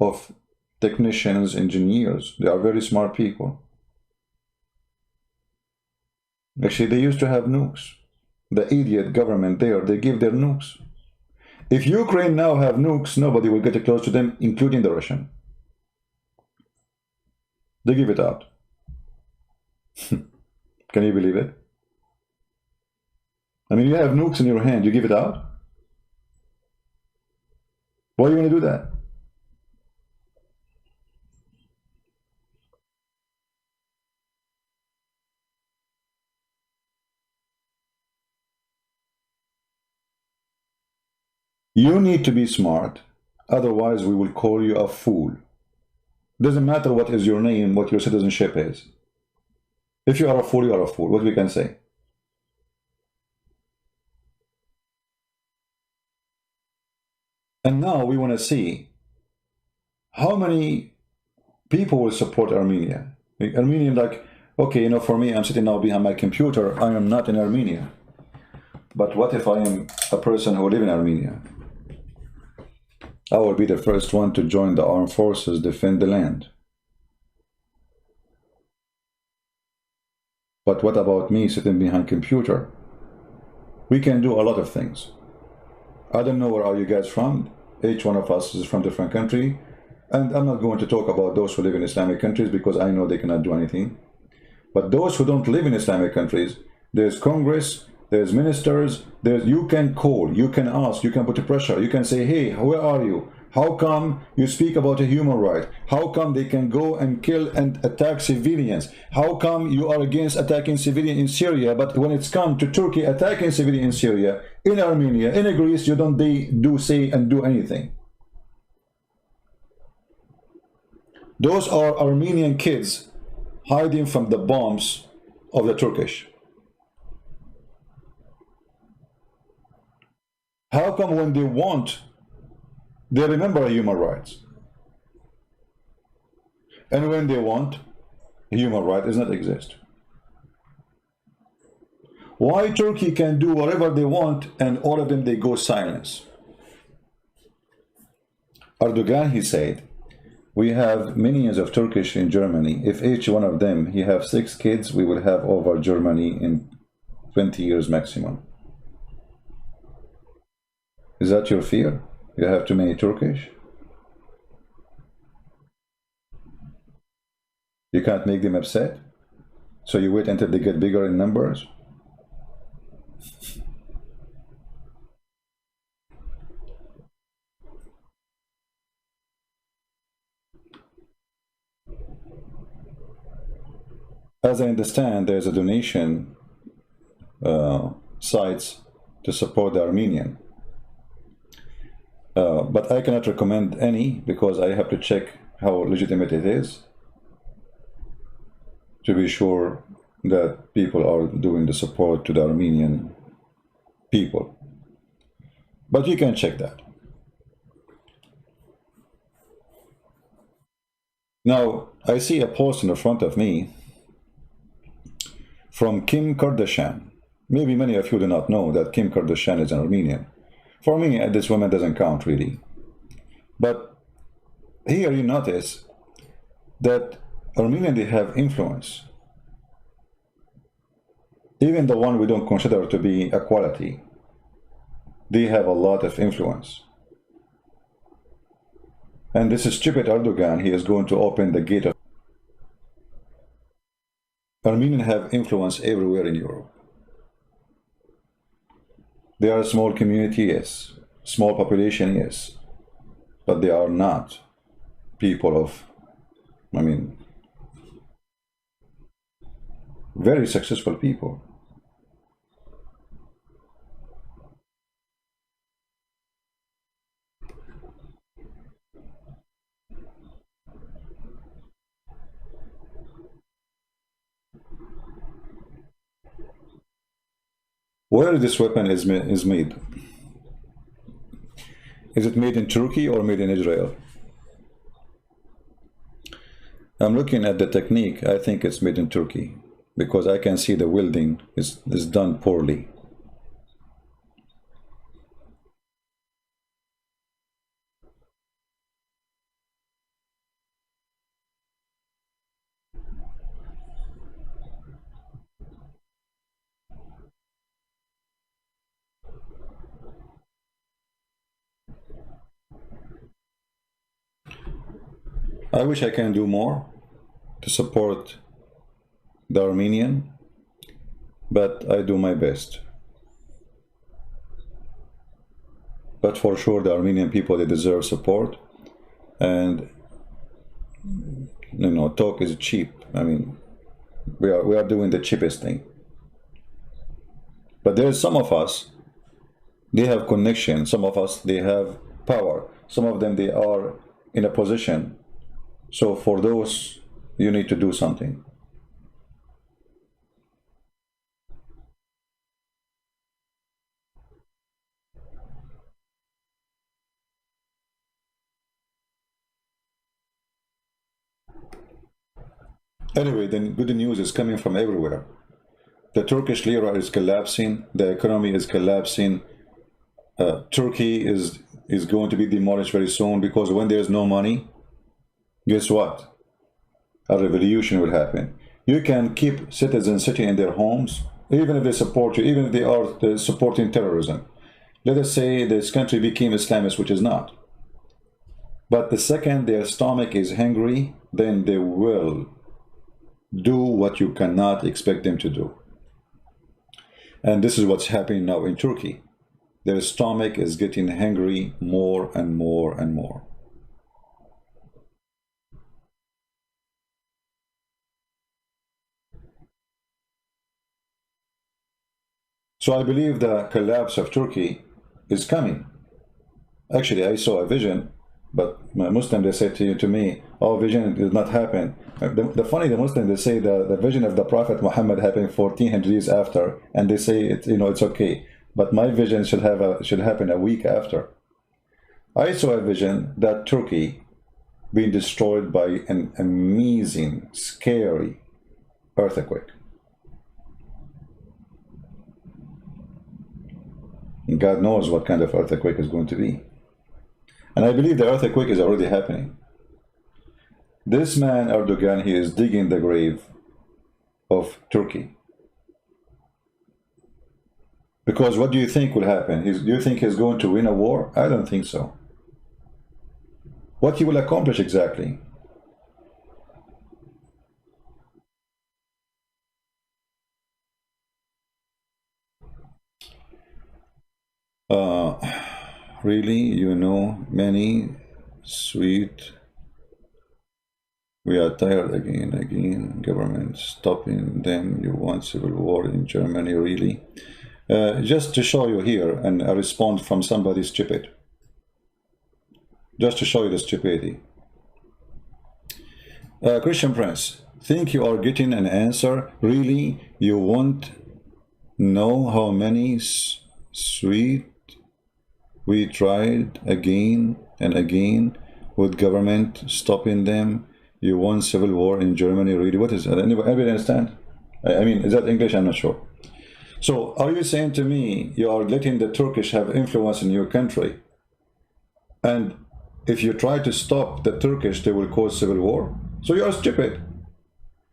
of technicians, engineers. They are very smart people. Actually, they used to have nukes. The idiot government there, they give their nukes. If Ukraine now have nukes, nobody will get close to them, including the Russian. They give it out. Can you believe it? I mean, you have nukes in your hand, you give it out? Why are you going to do that? You need to be smart, otherwise we will call you a fool. Doesn't matter what is your name, what your citizenship is. If you are a fool, you are a fool. What we can say? And now we want to see how many people will support Armenia. Armenian, like, okay, you know, for me, I'm sitting now behind my computer. I am not in Armenia. But what if I am a person who live in Armenia? I will be the first one to join the armed forces, defend the land. But what about me sitting behind computer? We can do a lot of things. I don't know where are you guys from. Each one of us is from different country. And I'm not going to talk about those who live in Islamic countries because I know they cannot do anything. But those who don't live in Islamic countries, there's Congress, there's ministers, you can call, you can ask, you can put pressure, you can say, hey, where are you? How come you speak about a human right? How come they can go and kill and attack civilians? How come you are against attacking civilians in Syria, but when it's come to Turkey attacking civilians in Syria, in Armenia, in Greece, you don't say and do anything? Those are Armenian kids hiding from the bombs of the Turkish. How come when they want, they remember human rights? And when they want, human right does not exist. Why Turkey can do whatever they want and all of them they go silence? Erdogan, he said, we have millions of Turkish in Germany. If each one of them, he have 6 kids, we will have over Germany in 20 years maximum. Is that your fear? You have too many Turkish? You can't make them upset? So you wait until they get bigger in numbers? As I understand, there's a donation sites to support the Armenian. But I cannot recommend any because I have to check how legitimate it is to be sure that people are doing the support to the Armenian people. But you can check that. Now, I see a post in the front of me from Kim Kardashian. Maybe many of you do not know that Kim Kardashian is an Armenian. For me, this woman doesn't count really. But here you notice that Armenian, they have influence. Even the one we don't consider to be a quality, they have a lot of influence. And this stupid Erdogan, he is going to open the gate of... Armenians have influence everywhere in Europe. They are a small community, yes. Small population, yes. But they are not people of, I mean, very successful people. Where this weapon is made? Is it made in Turkey or made in Israel? I'm looking at the technique. I think it's made in Turkey because I can see the welding is done poorly. I wish I can do more to support the Armenian, but I do my best. But for sure, the Armenian people, they deserve support, and you know, talk is cheap. I mean, we are doing the cheapest thing. But there's some of us, they have connection. Some of us, they have power. Some of them, they are in a position. So for those, you need to do something. Anyway, the good news is coming from everywhere. The Turkish lira is collapsing. The economy is collapsing. Turkey is going to be demolished very soon because when there's no money, guess what? A revolution will happen. You can keep citizens sitting in their homes, even if they support you, even if they are supporting terrorism. Let us say this country became Islamist, which is not. But the second their stomach is hungry, then they will do what you cannot expect them to do. And this is what's happening now in Turkey. Their stomach is getting hungry more and more and more. So I believe the collapse of Turkey is coming. Actually, I saw a vision, but Muslim, they said to me, oh, vision did not happen. The Muslim, they say the vision of the Prophet Muhammad happened 1400 years after, and they say it's okay. But my vision should happen a week after. I saw a vision that Turkey being destroyed by an amazing, scary earthquake. God knows what kind of earthquake is going to be. And I believe the earthquake is already happening. This man, Erdogan, he is digging the grave of Turkey. Because what do you think will happen? Do you think he's going to win a war? I don't think so. What he will accomplish exactly? Really, you know, many sweet. We are tired again. Government stopping them. You want civil war in Germany, really? Just to show you here, and a response from somebody stupid. Just to show you the stupidity. Christian Prince, think you are getting an answer? Really? You won't know how many sweet we tried again and again with government stopping them. You want civil war in Germany, really? What is that? Anybody understand? I mean, is that English? I'm not sure. So are you saying to me you are letting the Turkish have influence in your country, and if you try to stop the Turkish, they will cause civil war? So you are stupid.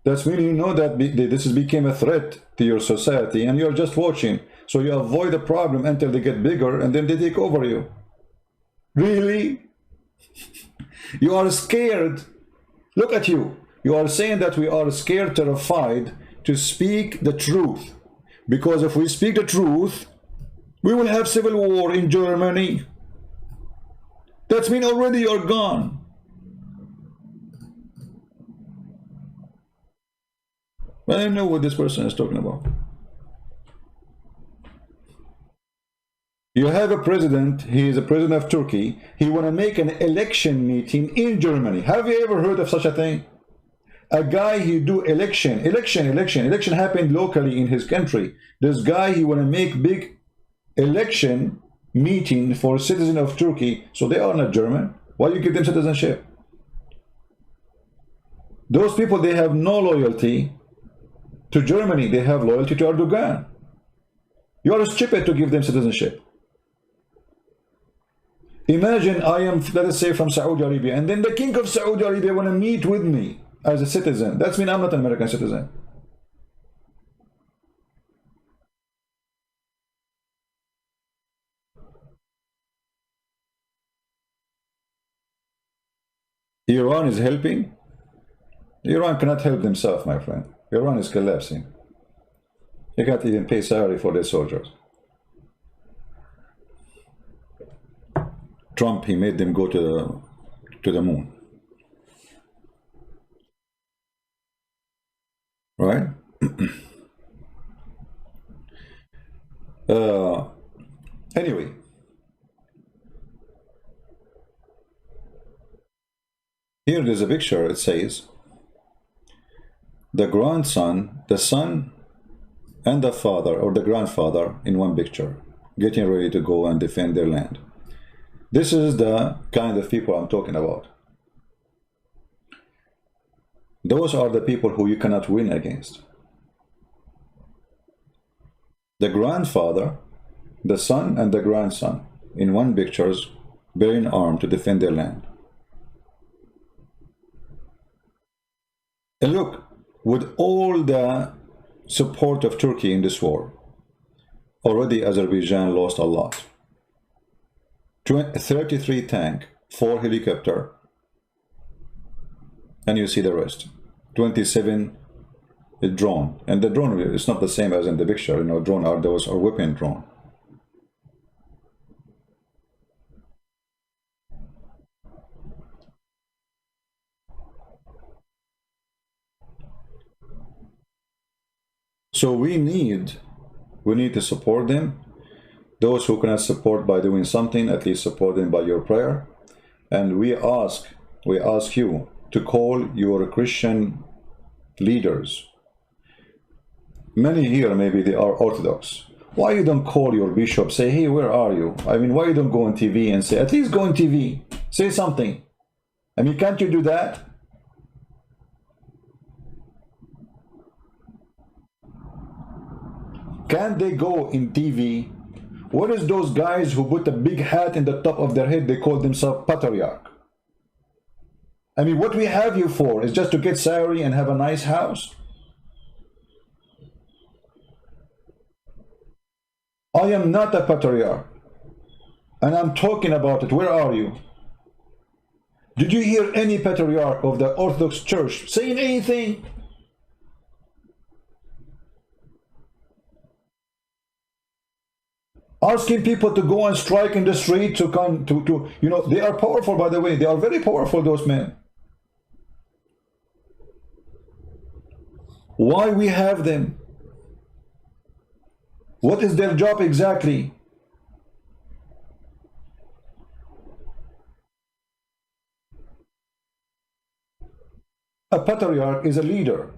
That's when you know that this became a threat to your society and you're just watching. So you avoid the problem until they get bigger and then they take over you. Really? You are scared. Look at you. You are saying that we are scared, terrified to speak the truth. Because if we speak the truth, we will have civil war in Germany. That's mean already you're gone. I don't know what this person is talking about. You have a president, he is a president of Turkey, he want to make an election meeting in Germany. Have you ever heard of such a thing? A guy, he do election happened locally in his country. This guy, he want to make big election meeting for citizen of Turkey, so they are not German. Why you give them citizenship? Those people, they have no loyalty to Germany, they have loyalty to Erdogan. You are stupid to give them citizenship. Imagine I am, let us say, from Saudi Arabia, and then the king of Saudi Arabia want to meet with me as a citizen. That means I'm not an American citizen. Iran is helping. Iran cannot help themselves, my friend. Iran is collapsing. They can't even pay salary for their soldiers. Trump, he made them go to the moon. Right? Anyway. Here there's a picture, it says, the grandson, the son, and the father, or the grandfather, in one picture, getting ready to go and defend their land. This is the kind of people I'm talking about. Those are the people who you cannot win against. The grandfather, the son, and the grandson, in one pictures, bearing arms to defend their land. And look, with all the support of Turkey in this war, already Azerbaijan lost a lot. 33 tank, 4 helicopter, and you see the rest. 27 drone, and the drone is not the same as in the picture. You know, drone are those are weapon drone. So we need to support them. Those who cannot support by doing something, at least support them by your prayer. And we ask you to call your Christian leaders. Many here, maybe they are Orthodox. Why you don't call your bishop, say, hey, where are you? I mean, why you don't go on TV and say, at least go on TV, say something. I mean, can't you do that? Can't they go in TV? What is those guys who put a big hat in the top of their head? They call themselves patriarch. I mean, what we have you for is just to get salary and have a nice house? I am not a patriarch, and I'm talking about it. Where are you? Did you hear any patriarch of the Orthodox Church saying anything? Asking people to go and strike in the street to come to you know, they are powerful, by the way. They are very powerful, those men. Why we have them? What is their job exactly? A patriarch is a leader.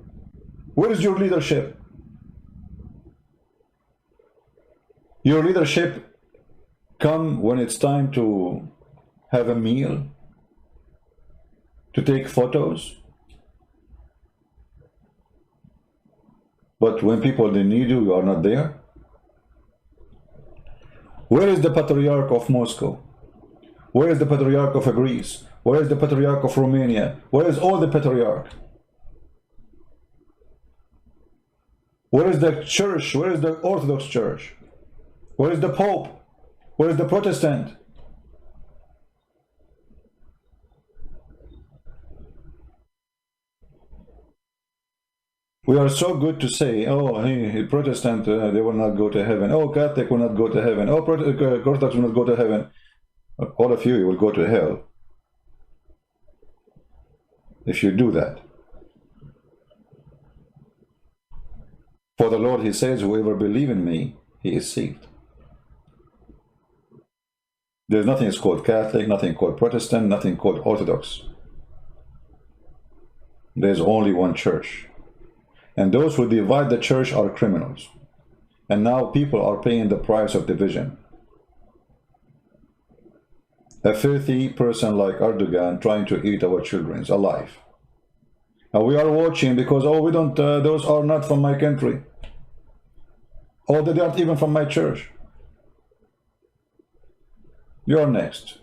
Where is your leadership? Your leadership come when it's time to have a meal, to take photos. But when people they need you, you are not there. Where is the patriarch of Moscow? Where is the patriarch of Greece? Where is the patriarch of Romania? Where is all the patriarch? Where is the church? Where is the Orthodox Church? Where is the Pope? Where is the Protestant? We are so good to say, oh, hey, Protestant, they will not go to heaven. Oh, Catholic will not go to heaven. Oh, Orthodox will not go to heaven. All of you will go to hell if you do that. For the Lord, he says, whoever believes in me, he is saved. There's nothing called Catholic, nothing called Protestant, nothing called Orthodox. There's only one church. And those who divide the church are criminals. And now people are paying the price of division. A filthy person like Erdogan trying to eat our children alive. And we are watching because, oh, we don't, those are not from my country. Or they aren't even from my church. You're next.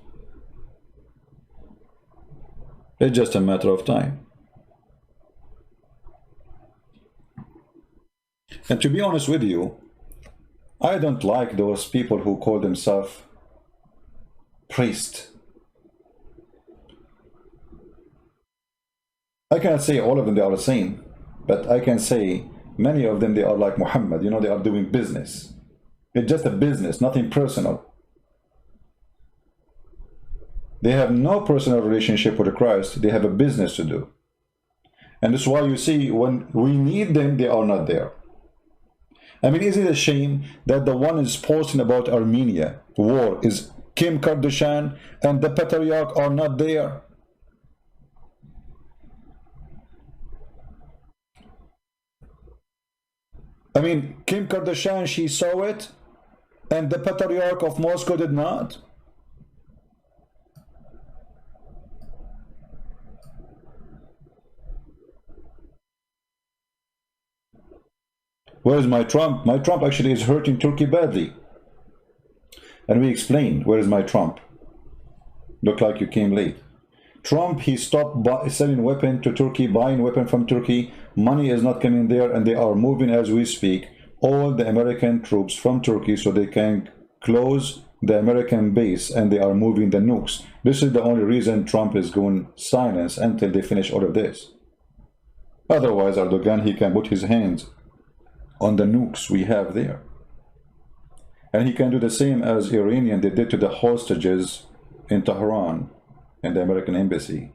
It's just a matter of time. And to be honest with you, I don't like those people who call themselves priests. I cannot say all of them they are the same, but I can say many of them they are like Muhammad, you know, they are doing business. It's just a business, nothing personal. They have no personal relationship with Christ, they have a business to do. And that's why you see when we need them, they are not there. I mean, isn't it a shame that the one is posting about Armenia war is Kim Kardashian and the patriarch are not there? I mean, Kim Kardashian, she saw it, and the patriarch of Moscow did not. Where is my Trump? My Trump actually is hurting Turkey badly. And we explained, where is my Trump? Look like you came late. Trump, he stopped selling weapon to Turkey, buying weapon from Turkey. Money is not coming there, and they are moving as we speak all the American troops from Turkey so they can close the American base, and they are moving the nukes. This is the only reason Trump is going silence until they finish all of this. Otherwise, Erdogan, he can put his hands on the nukes we have there. And he can do the same as Iranian they did to the hostages in Tehran in the American embassy.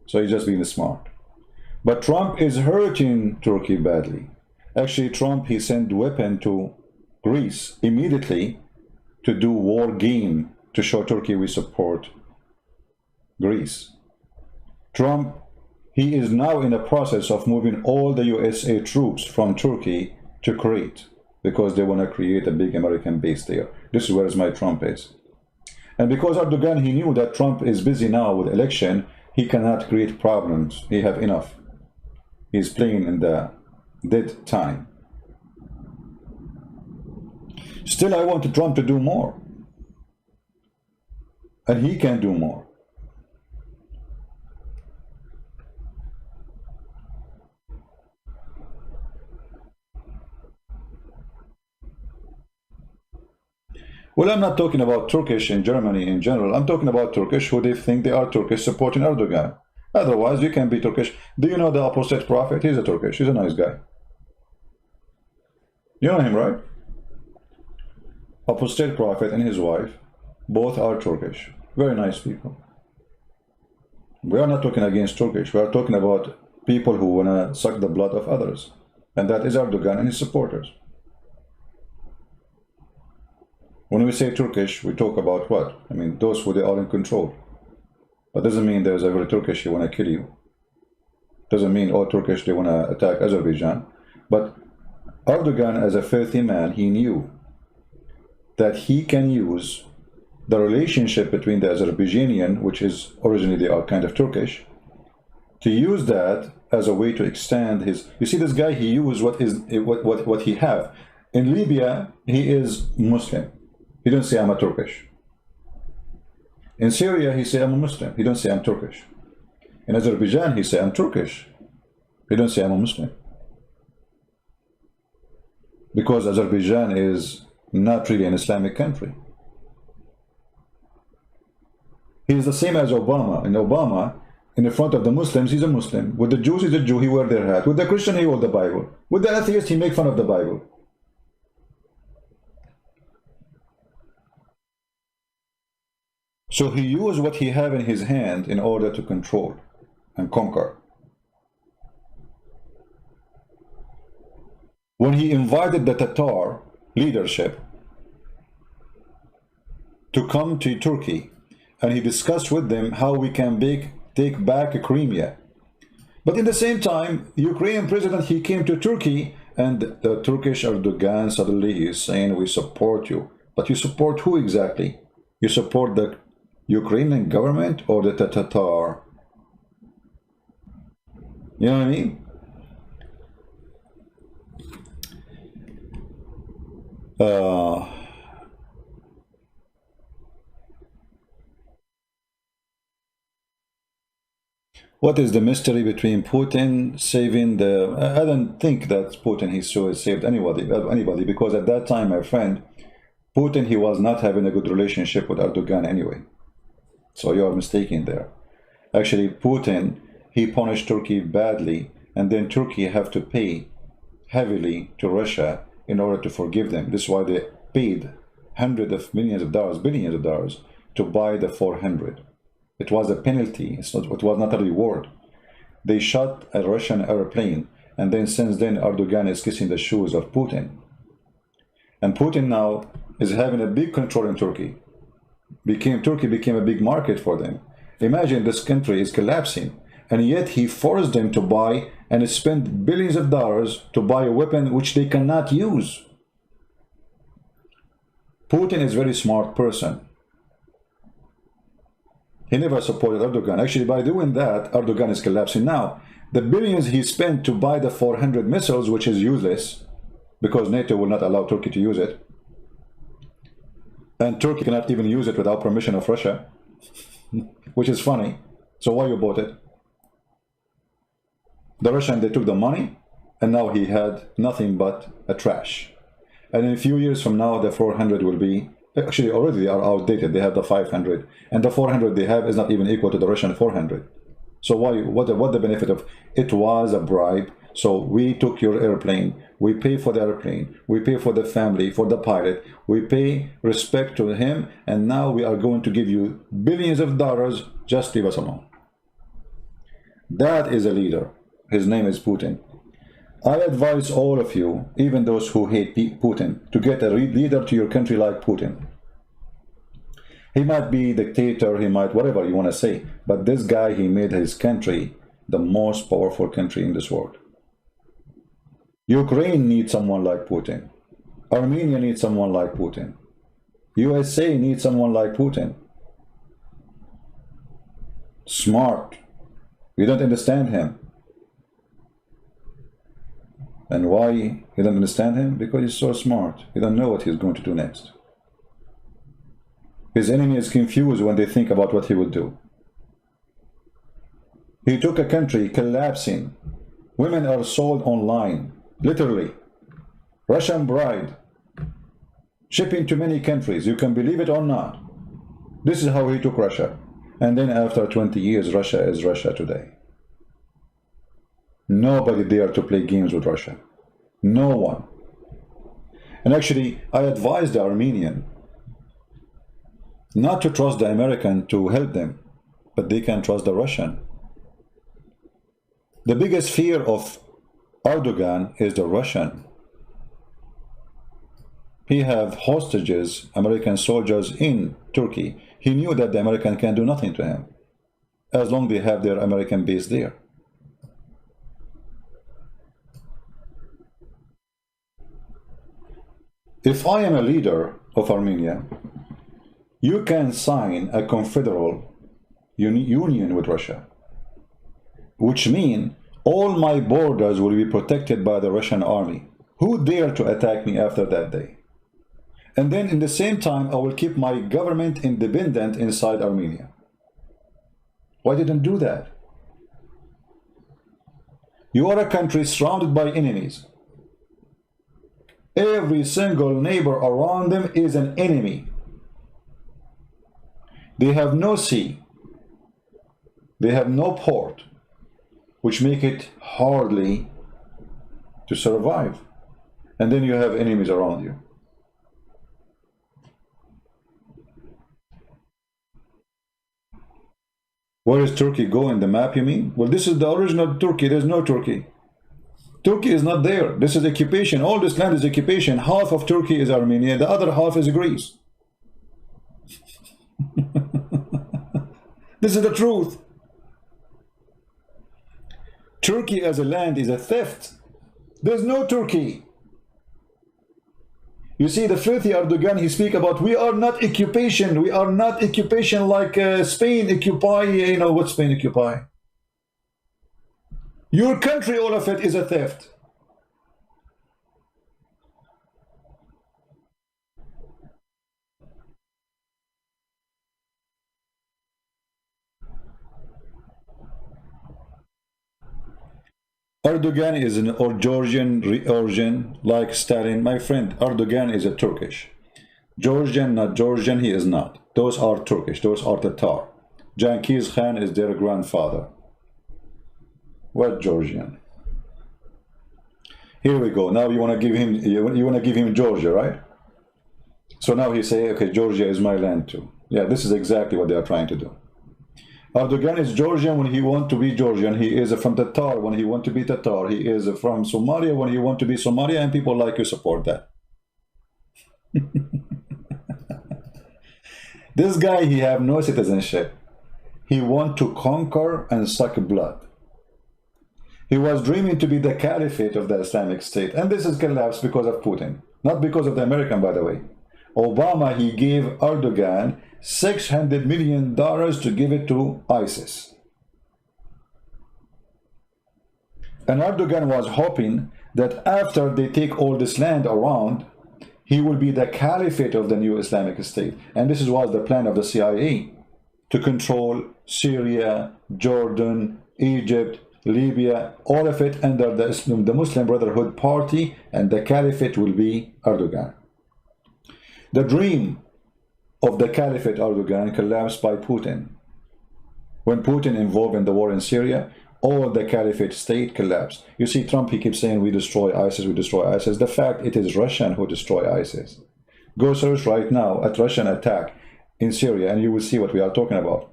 So he's just being smart. But Trump is hurting Turkey badly. Actually, Trump, he sent weapon to Greece immediately to do war game to show Turkey we support Greece. Trump, he is now in the process of moving all the USA troops from Turkey to Crete because they want to create a big American base there. This is where my Trump is. And because Erdogan, he knew that Trump is busy now with election, he cannot create problems. He have enough. He's playing in the dead time. Still, I want Trump to do more. And he can do more. Well, I'm not talking about Turkish in Germany in general. I'm talking about Turkish who they think they are Turkish supporting Erdogan. Otherwise, you can be Turkish. Do you know the apostate prophet? He's a Turkish. He's a nice guy. You know him, right? Apostate prophet and his wife, both are Turkish. Very nice people. We are not talking against Turkish. We are talking about people who want to suck the blood of others. And that is Erdogan and his supporters. When we say Turkish, we talk about what? I mean, those who they are in control. But doesn't mean there's every Turkish who want to kill you. Doesn't mean all Turkish they want to attack Azerbaijan. But Erdogan, as a filthy man, he knew that he can use the relationship between the Azerbaijanian, which is originally they are kind of Turkish, to use that as a way to extend his. You see, this guy, he used what he have. In Libya, he is Muslim. He don't say I'm a Turkish. In Syria, he say I'm a Muslim. He don't say I'm Turkish. In Azerbaijan, he say I'm Turkish. He don't say I'm a Muslim. because Azerbaijan is not really an Islamic country. He is the same as Obama. And Obama, in the front of the Muslims, he's a Muslim. With the Jews, he's a Jew. He wear their hat. With the Christian, he hold the Bible. With the atheist, he make fun of the Bible. So he used what he have in his hand in order to control and conquer. When he invited the Tatar leadership to come to Turkey, and he discussed with them how we can take back Crimea. But in the same time, Ukrainian president, he came to Turkey, and the Turkish Erdogan suddenly is saying, we support you. But you support who exactly? You support the Ukrainian government or the Tatar? You know what I mean? What is the mystery between Putin saving the... I don't think that Putin he saved anybody, because at that time, my friend, Putin, he was not having a good relationship with Erdogan anyway. So you are mistaken there. Actually, Putin, he punished Turkey badly, and then Turkey have to pay heavily to Russia in order to forgive them. This is why they paid hundreds of millions of dollars, billions of dollars, to buy the 400. It was a penalty. It was not a reward. They shot a Russian airplane, and then since then Erdogan is kissing the shoes of Putin. And Putin now is having a big control in Turkey. Turkey became a big market for them. Imagine this country is collapsing, and yet he forced them to buy and spend billions of dollars to buy a weapon which they cannot use. Putin is a very smart person. He never supported Erdogan. Actually, by doing that, Erdogan is collapsing now. The billions he spent to buy the 400 missiles, which is useless, because NATO will not allow Turkey to use it. And Turkey cannot even use it without permission of Russia, which is funny. So why you bought it? The Russian, they took the money, and now he had nothing but a trash. And in a few years from now, the 400 will be... Actually, already they are outdated. They have the 500, and the 400 they have is not even equal to the Russian 400. So what the benefit of it? Was a bribe. So we took your airplane, we pay for the airplane, we pay for the family, for the pilot, we pay respect to him, and now we are going to give you billions of dollars. Just leave us alone. That is a leader. His name is Putin. I advise all of you, even those who hate Putin, to get a leader to your country like Putin. He might be a dictator, he might whatever you want to say, but this guy, he made his country the most powerful country in this world. Ukraine needs someone like Putin. Armenia needs someone like Putin. USA needs someone like Putin. Smart. You don't understand him. And why you don't understand him? Because he's so smart. You don't know what he's going to do next. His enemy is confused when they think about what he will do. He took a country collapsing. Women are sold online, literally. Russian bride, shipping to many countries. You can believe it or not. This is how he took Russia. And then after 20 years, Russia is Russia today. Nobody dared to play games with Russia. No one. And actually, I advised the Armenian not to trust the American to help them, but they can trust the Russian. The biggest fear of Erdogan is the Russian. He have hostages, American soldiers in Turkey. He knew that the American can do nothing to him, as long as they have their American base there. If I am a leader of Armenia, you can sign a confederal union with Russia, which means all my borders will be protected by the Russian army. Who dare to attack me after that day? And then in the same time, I will keep my government independent inside Armenia. Why didn't do that? You are a country surrounded by enemies. Every single neighbor around them is an enemy. They have no sea. They have no port, which make it hardly to survive. And then you have enemies around you. Where does Turkey go in the map, you mean? Well, this is the original Turkey. There's no Turkey. Turkey is not there. This is occupation. All this land is occupation. Half of Turkey is Armenia. The other half is Greece. This is the truth. Turkey as a land is a theft. There's no Turkey. You see, the filthy Erdogan, he speak about, we are not occupation. We are not occupation like Spain occupy, you know, what Spain occupy? Your country, all of it is a theft. Erdogan is an Georgian origin, like Stalin. My friend, Erdogan is a Turkish. Georgian, not Georgian, he is not. Those are Turkish, those are Tatar. Genghis Khan is their grandfather. What Georgian? Here we go. Now you want to give him, you want to give him Georgia, right? So now he say, okay, Georgia is my land too. Yeah, this is exactly what they are trying to do. Erdogan is Georgian when he wants to be Georgian. He is from Tatar when he wants to be Tatar. He is from Somalia when he wants to be Somalia, and people like you support that. This guy, he have no citizenship. He want to conquer and suck blood. He was dreaming to be the caliphate of the Islamic State, and this has collapsed because of Putin, not because of the American, by the way. Obama, he gave Erdogan $600 million to give it to ISIS. And Erdogan was hoping that after they take all this land around, he will be the caliphate of the new Islamic State. And this was the plan of the CIA, to control Syria, Jordan, Egypt, Libya, all of it under the Muslim Brotherhood Party, and the caliphate will be Erdogan. The dream of the caliphate Erdogan collapsed by Putin. When Putin involved in the war in Syria, all the caliphate state collapsed. You see, Trump, he keeps saying we destroy ISIS, we destroy ISIS. The fact, it is Russian who destroy ISIS. Go search right now at Russian attack in Syria and you will see what we are talking about.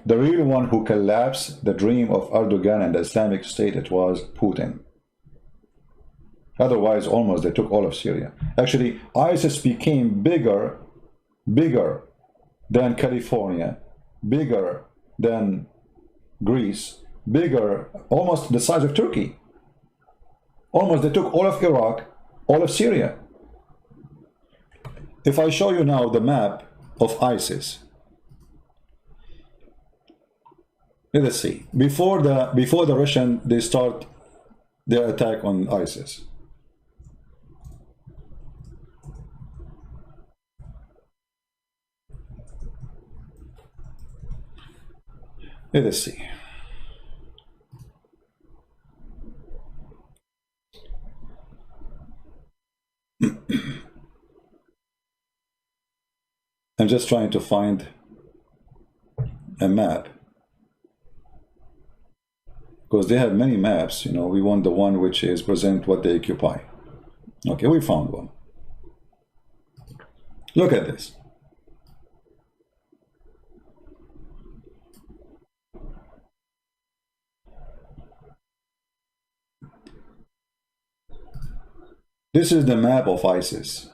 The real one who collapsed the dream of Erdogan and the Islamic State, it was Putin. Otherwise, almost they took all of Syria. Actually, ISIS became bigger than California, bigger than Greece, bigger, almost the size of Turkey. Almost they took all of Iraq, all of Syria. If I show you now the map of ISIS, let us see. Before the Russian, they start their attack on ISIS. Let us see. I'm just trying to find a map, because they have many maps, you know. We want the one which is present what they occupy. Okay, we found one. Look at this. This is the map of ISIS.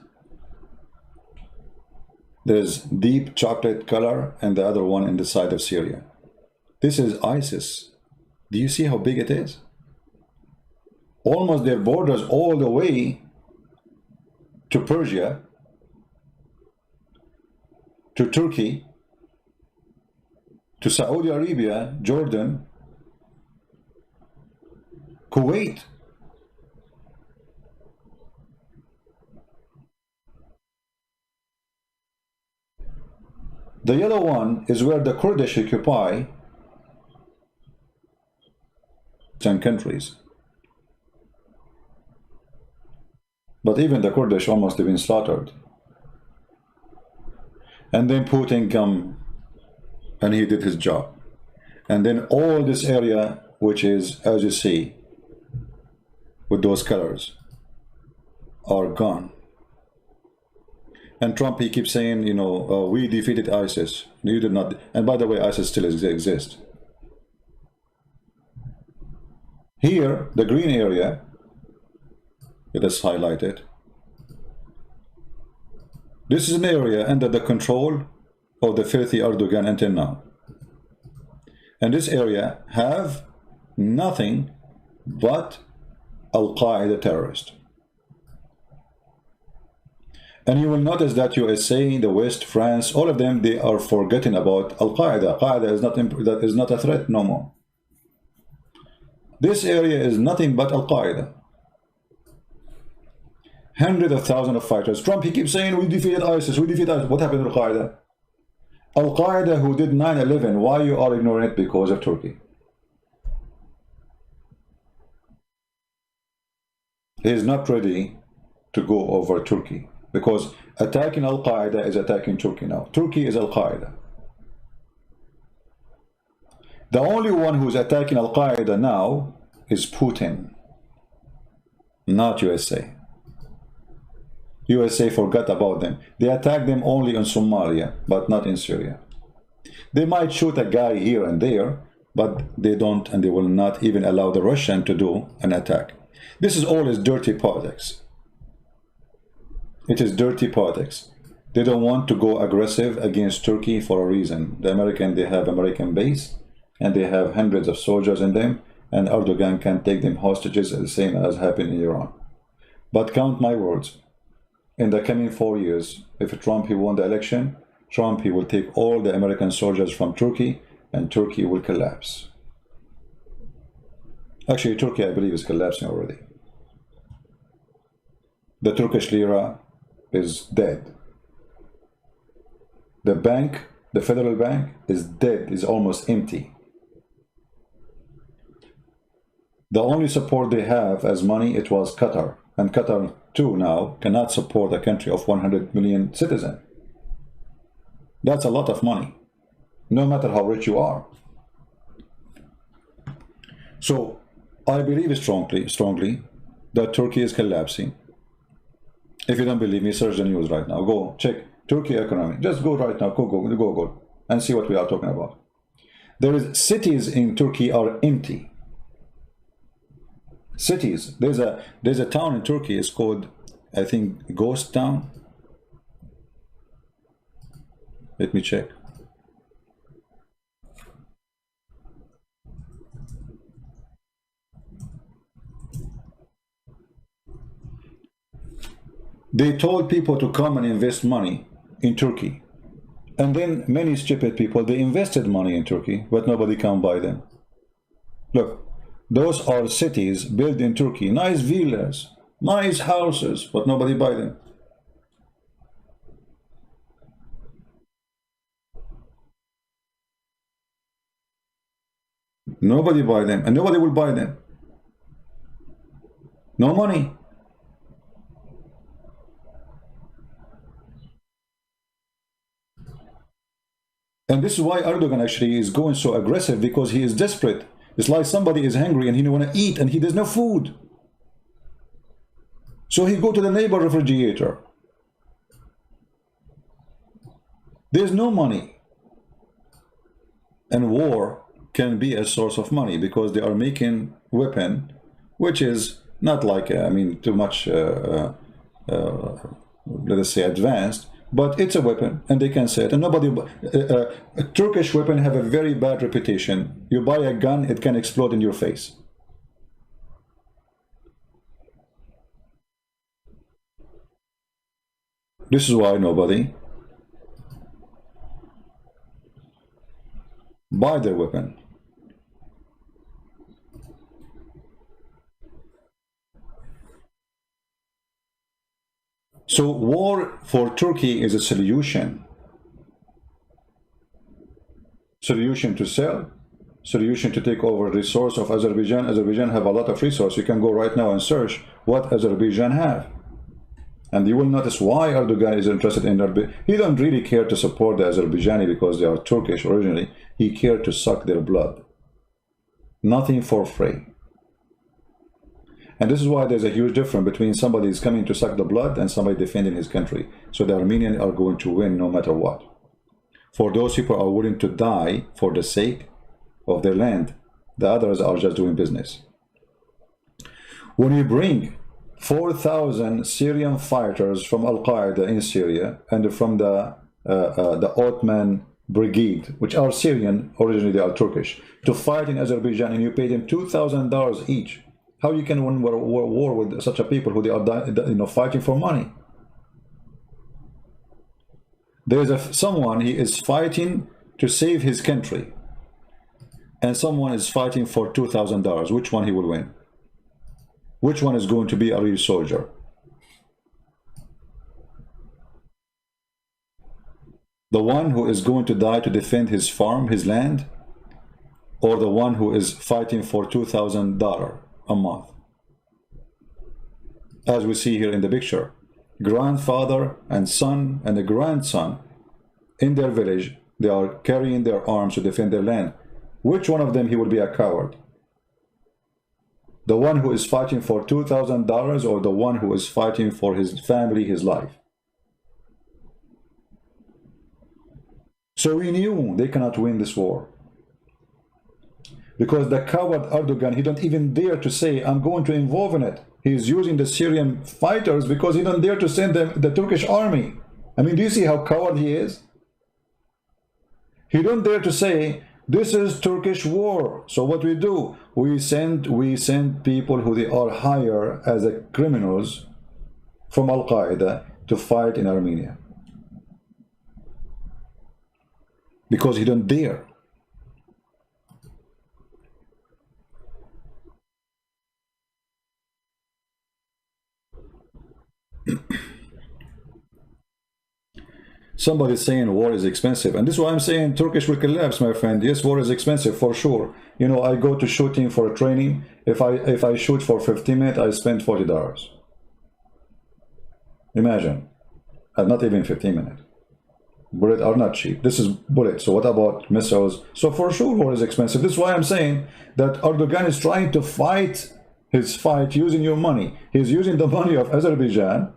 There's deep chocolate color and the other one in the side of Syria. This is ISIS. Do you see how big it is? Almost their borders all the way to Persia, to Turkey, to Saudi Arabia, Jordan, Kuwait. The yellow one is where the Kurdish occupy 10 countries. But even the Kurdish almost have been slaughtered. And then Putin come and he did his job. And then all this area, which is, as you see, with those colors, are gone. And Trump, he keeps saying, you know, we defeated ISIS. You did not. And by the way, ISIS still exists. Here, the green area, it is highlighted. This is an area under the control of the filthy Erdogan until now. And this area have nothing but Al-Qaeda terrorists. And you will notice that USA, the West, France, all of them, they are forgetting about Al-Qaeda. Al-Qaeda is not a threat no more. This area is nothing but Al-Qaeda. Hundreds of thousands of fighters. Trump, he keeps saying, we defeated ISIS, we defeated ISIS. What happened to Al-Qaeda? Al-Qaeda who did 9/11, why you are ignoring it? Because of Turkey. He is not ready to go over Turkey. Because attacking Al-Qaeda is attacking Turkey now. Turkey is Al-Qaeda. The only one who's attacking Al-Qaeda now is Putin, not USA. USA forgot about them. They attack them only in Somalia, but not in Syria. They might shoot a guy here and there, but they don't, and they will not even allow the Russian to do an attack. This is all dirty politics. It is dirty politics. They don't want to go aggressive against Turkey for a reason. The American, they have American base, and they have hundreds of soldiers in them, and Erdogan can take them hostages, the same as happened in Iran. But count my words, in the coming 4 years, if Trump, he won the election, Trump, he will take all the American soldiers from Turkey, and Turkey will collapse. Actually, Turkey, I believe, is collapsing already. The Turkish lira is dead. The bank, the federal bank, is dead, is almost empty. The only support they have as money, it was Qatar. And Qatar, too, now cannot support a country of 100 million citizens. That's a lot of money, no matter how rich you are. So, I believe strongly that Turkey is collapsing. If you don't believe me, search the news right now. Go check Turkey economy. Just go right now, go, and see what we are talking about. There is cities in Turkey are empty. Cities. There's a town in Turkey. It's called, I think, Ghost Town. Let me check. They told people to come and invest money in Turkey. And then many stupid people, they invested money in Turkey, but nobody can buy them. Look, those are cities built in Turkey. Nice villas, nice houses, but nobody buy them. Nobody buy them, and nobody will buy them. No money. And this is why Erdogan actually is going so aggressive, because he is desperate. It's like somebody is hungry and he don't want to eat and there's no food. So he go to the neighbor refrigerator. There's no money. And war can be a source of money because they are making weapon, which is not like, too much, let us say, advanced. But it's a weapon, and they can say it. And nobody, Turkish weapon have a very bad reputation. You buy a gun, it can explode in your face. This is why nobody buy their weapon. So war for Turkey is a solution. Solution to sell, solution to take over resource of Azerbaijan. Azerbaijan have a lot of resource. You can go right now and search what Azerbaijan have. And you will notice why Erdogan is interested in Azerbaijan. He don't really care to support the Azerbaijani because they are Turkish originally. He cared to suck their blood. Nothing for free. And this is why there's a huge difference between somebody is coming to suck the blood and somebody defending his country. So the Armenians are going to win no matter what. For those people who are willing to die for the sake of their land, the others are just doing business. When you bring 4,000 Syrian fighters from Al-Qaeda in Syria and from the Ottoman Brigade, which are Syrian, originally they are Turkish, to fight in Azerbaijan, and you pay them $2,000 each, how you can win war with such a people who they are fighting for money? There's someone, he is fighting to save his country, and someone is fighting for $2,000. Which one he will win? Which one is going to be a real soldier? The one who is going to die to defend his farm, his land, or the one who is fighting for $2,000 a month? As we see here in the picture, grandfather and son and a grandson in their village, they are carrying their arms to defend their land. Which one of them he will be a coward? The one who is fighting for $2,000 or the one who is fighting for his family, his life? So we knew they cannot win this war. Because the coward Erdogan, he don't even dare to say, I'm going to involve in it. He is using the Syrian fighters because he don't dare to send them the Turkish army. I mean, do you see how coward he is? He don't dare to say, this is Turkish war. So what we do, we send people who they are hired as criminals from Al-Qaeda to fight in Armenia. Because he don't dare. Somebody saying war is expensive, and this is why I'm saying Turkish will collapse, my friend. Yes, war is expensive for sure. You know, I go to shooting for training. If I shoot for 15 minutes, I spend $40. Imagine, and not even 15 minutes. Bullets are not cheap. This is bullets. So what about missiles? So for sure, war is expensive. This is why I'm saying that Erdogan is trying to fight his fight using your money. He's using the money of Azerbaijan.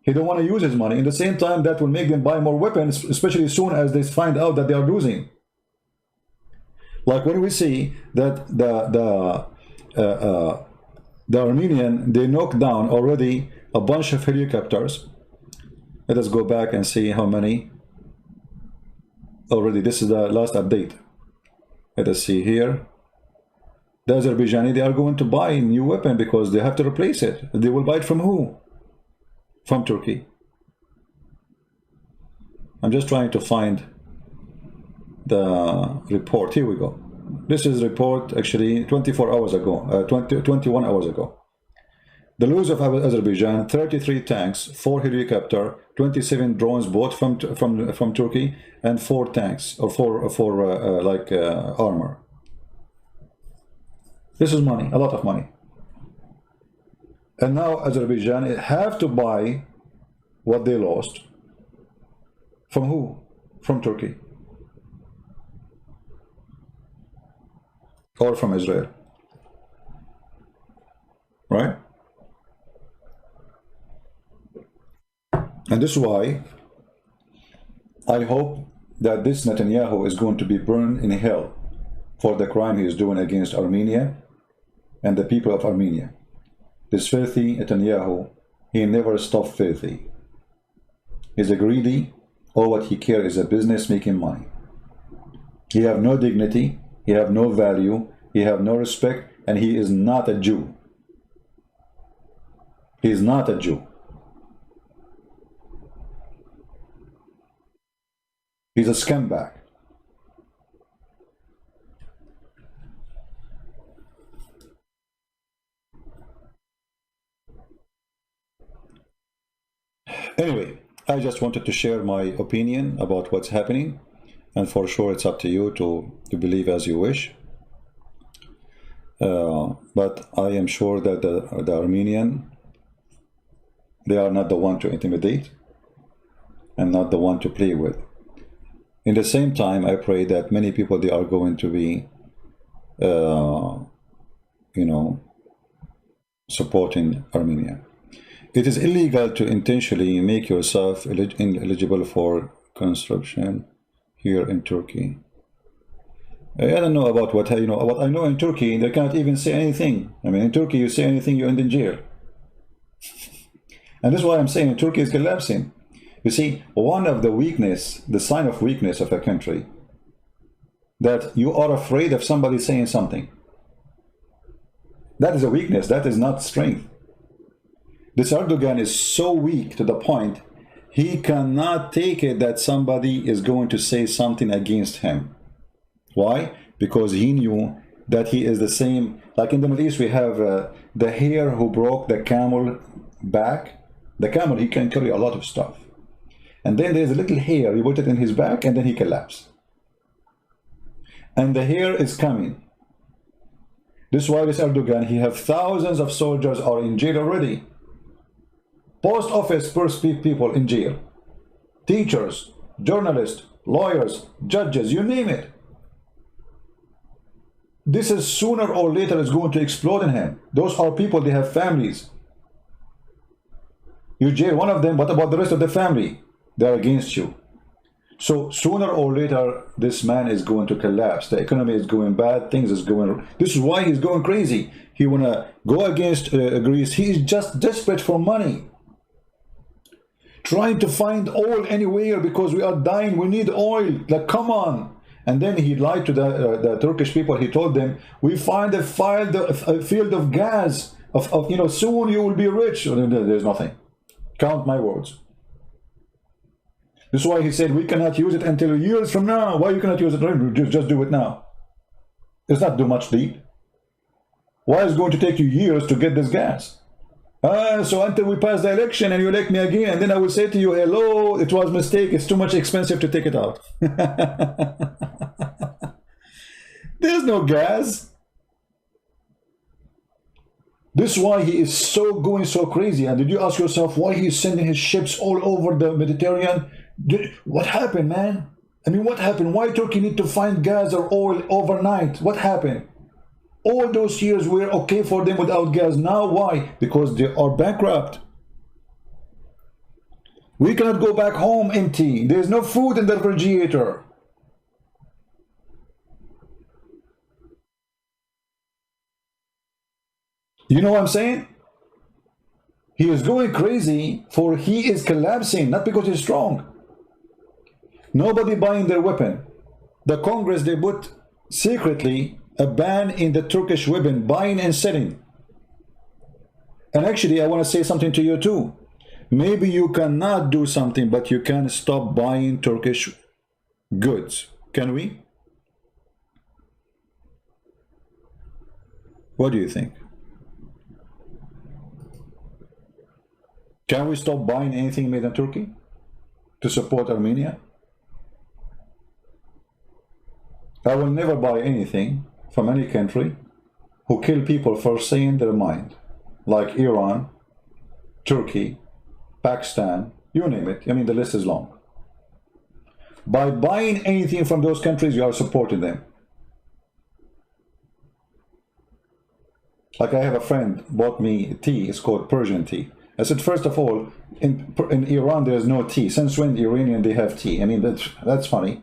He don't want to use his money. In the same time, that will make them buy more weapons, especially as soon as they find out that they are losing. Like when we see that the Armenian, they knocked down already a bunch of helicopters. Let us go back and see how many already. This is the last update. Let us see here. The Azerbaijani, they are going to buy a new weapon because they have to replace it. They will buy it from who? From Turkey. I'm just trying to find the report. Here we go. This is report actually 24 hours ago, 21 hours ago. The loss of Azerbaijan: 33 tanks, 4 helicopters, 27 drones bought from Turkey, and 4 tanks or 4 armor. This is money, a lot of money. And now Azerbaijan have to buy what they lost. From who? From Turkey. Or from Israel. Right? And this is why I hope that this Netanyahu is going to be burned in hell for the crime he is doing against Armenia and the people of Armenia. This filthy Netanyahu, he never stopped filthy. He's a greedy. All what he cares is a business making money. He have no dignity. He have no value. He have no respect. And he is not a Jew. He is not a Jew. He's a scumbag. Anyway, I just wanted to share my opinion about what's happening, and for sure it's up to you to believe as you wish. But I am sure that the Armenian, They are not the one to intimidate and not the one to play with. In the same time, I pray that many people, they are going to be, you know, supporting Armenia. It is illegal to intentionally make yourself ineligible for conscription here in Turkey. I don't know about what what I know in Turkey. They cannot even say anything. I mean, in Turkey, you say anything, you end in jail. And this is why I'm saying Turkey is collapsing. You see, one of the weakness, the sign of weakness of a country, that you are afraid of somebody saying something. That is a weakness. That is not strength. This Erdogan is so weak to the point he cannot take it that somebody is going to say something against him. Why? Because he knew that he is the same. Like in the Middle East, we have the hare who broke the camel back. The camel, he can carry a lot of stuff. And then there's a little hair, you put it in his back, and then he collapses. And the hair is coming. This is why this Erdogan, he have thousands of soldiers are in jail already. Post office people in jail. Teachers, journalists, lawyers, judges, you name it. This is sooner or later is going to explode in him. Those are people, they have families. You jail one of them, what about the rest of the family? They are against you. So sooner or later, this man is going to collapse. The economy is going bad, things is going. This is why he's going crazy. He wanna go against Greece. He is just desperate for money, trying to find oil anywhere because we are dying. We need oil. Like, come on. And then he lied to the Turkish people. He told them, "We find a field of gas. Soon you will be rich." There's nothing. Count my words. This is why he said we cannot use it until years from now. Why you cannot use it? Just do it now. It's not too much deep. Why is it going to take you years to get this gas? So until we pass the election and you elect me again, and then I will say to you, hello, it was a mistake. It's too much expensive to take it out. There's no gas. This is why he is going so crazy. And did you ask yourself why he is sending his ships all over the Mediterranean? What happened, man? I mean, what happened? Why Turkey need to find gas or oil overnight? What happened? All those years were okay for them without gas. Now why? Because they are bankrupt. We cannot go back home empty. There's no food in the refrigerator. You know what I'm saying? He is going crazy for he is collapsing, not because he's strong. Nobody buying their weapon. The Congress, they put secretly a ban in the Turkish weapon buying and selling. And actually, I want to say something to you too. Maybe you cannot do something, but you can stop buying Turkish goods. Can we? What do you think? Can we stop buying anything made in Turkey to support Armenia? I will never buy anything from any country who kill people for saying their mind, like Iran, Turkey, Pakistan, you name it. I mean, the list is long. By buying anything from those countries, you are supporting them. Like I have a friend bought me tea, it's called Persian tea. I said, first of all, in Iran, there is no tea. Since when the Iranian, they have tea? I mean, that's funny.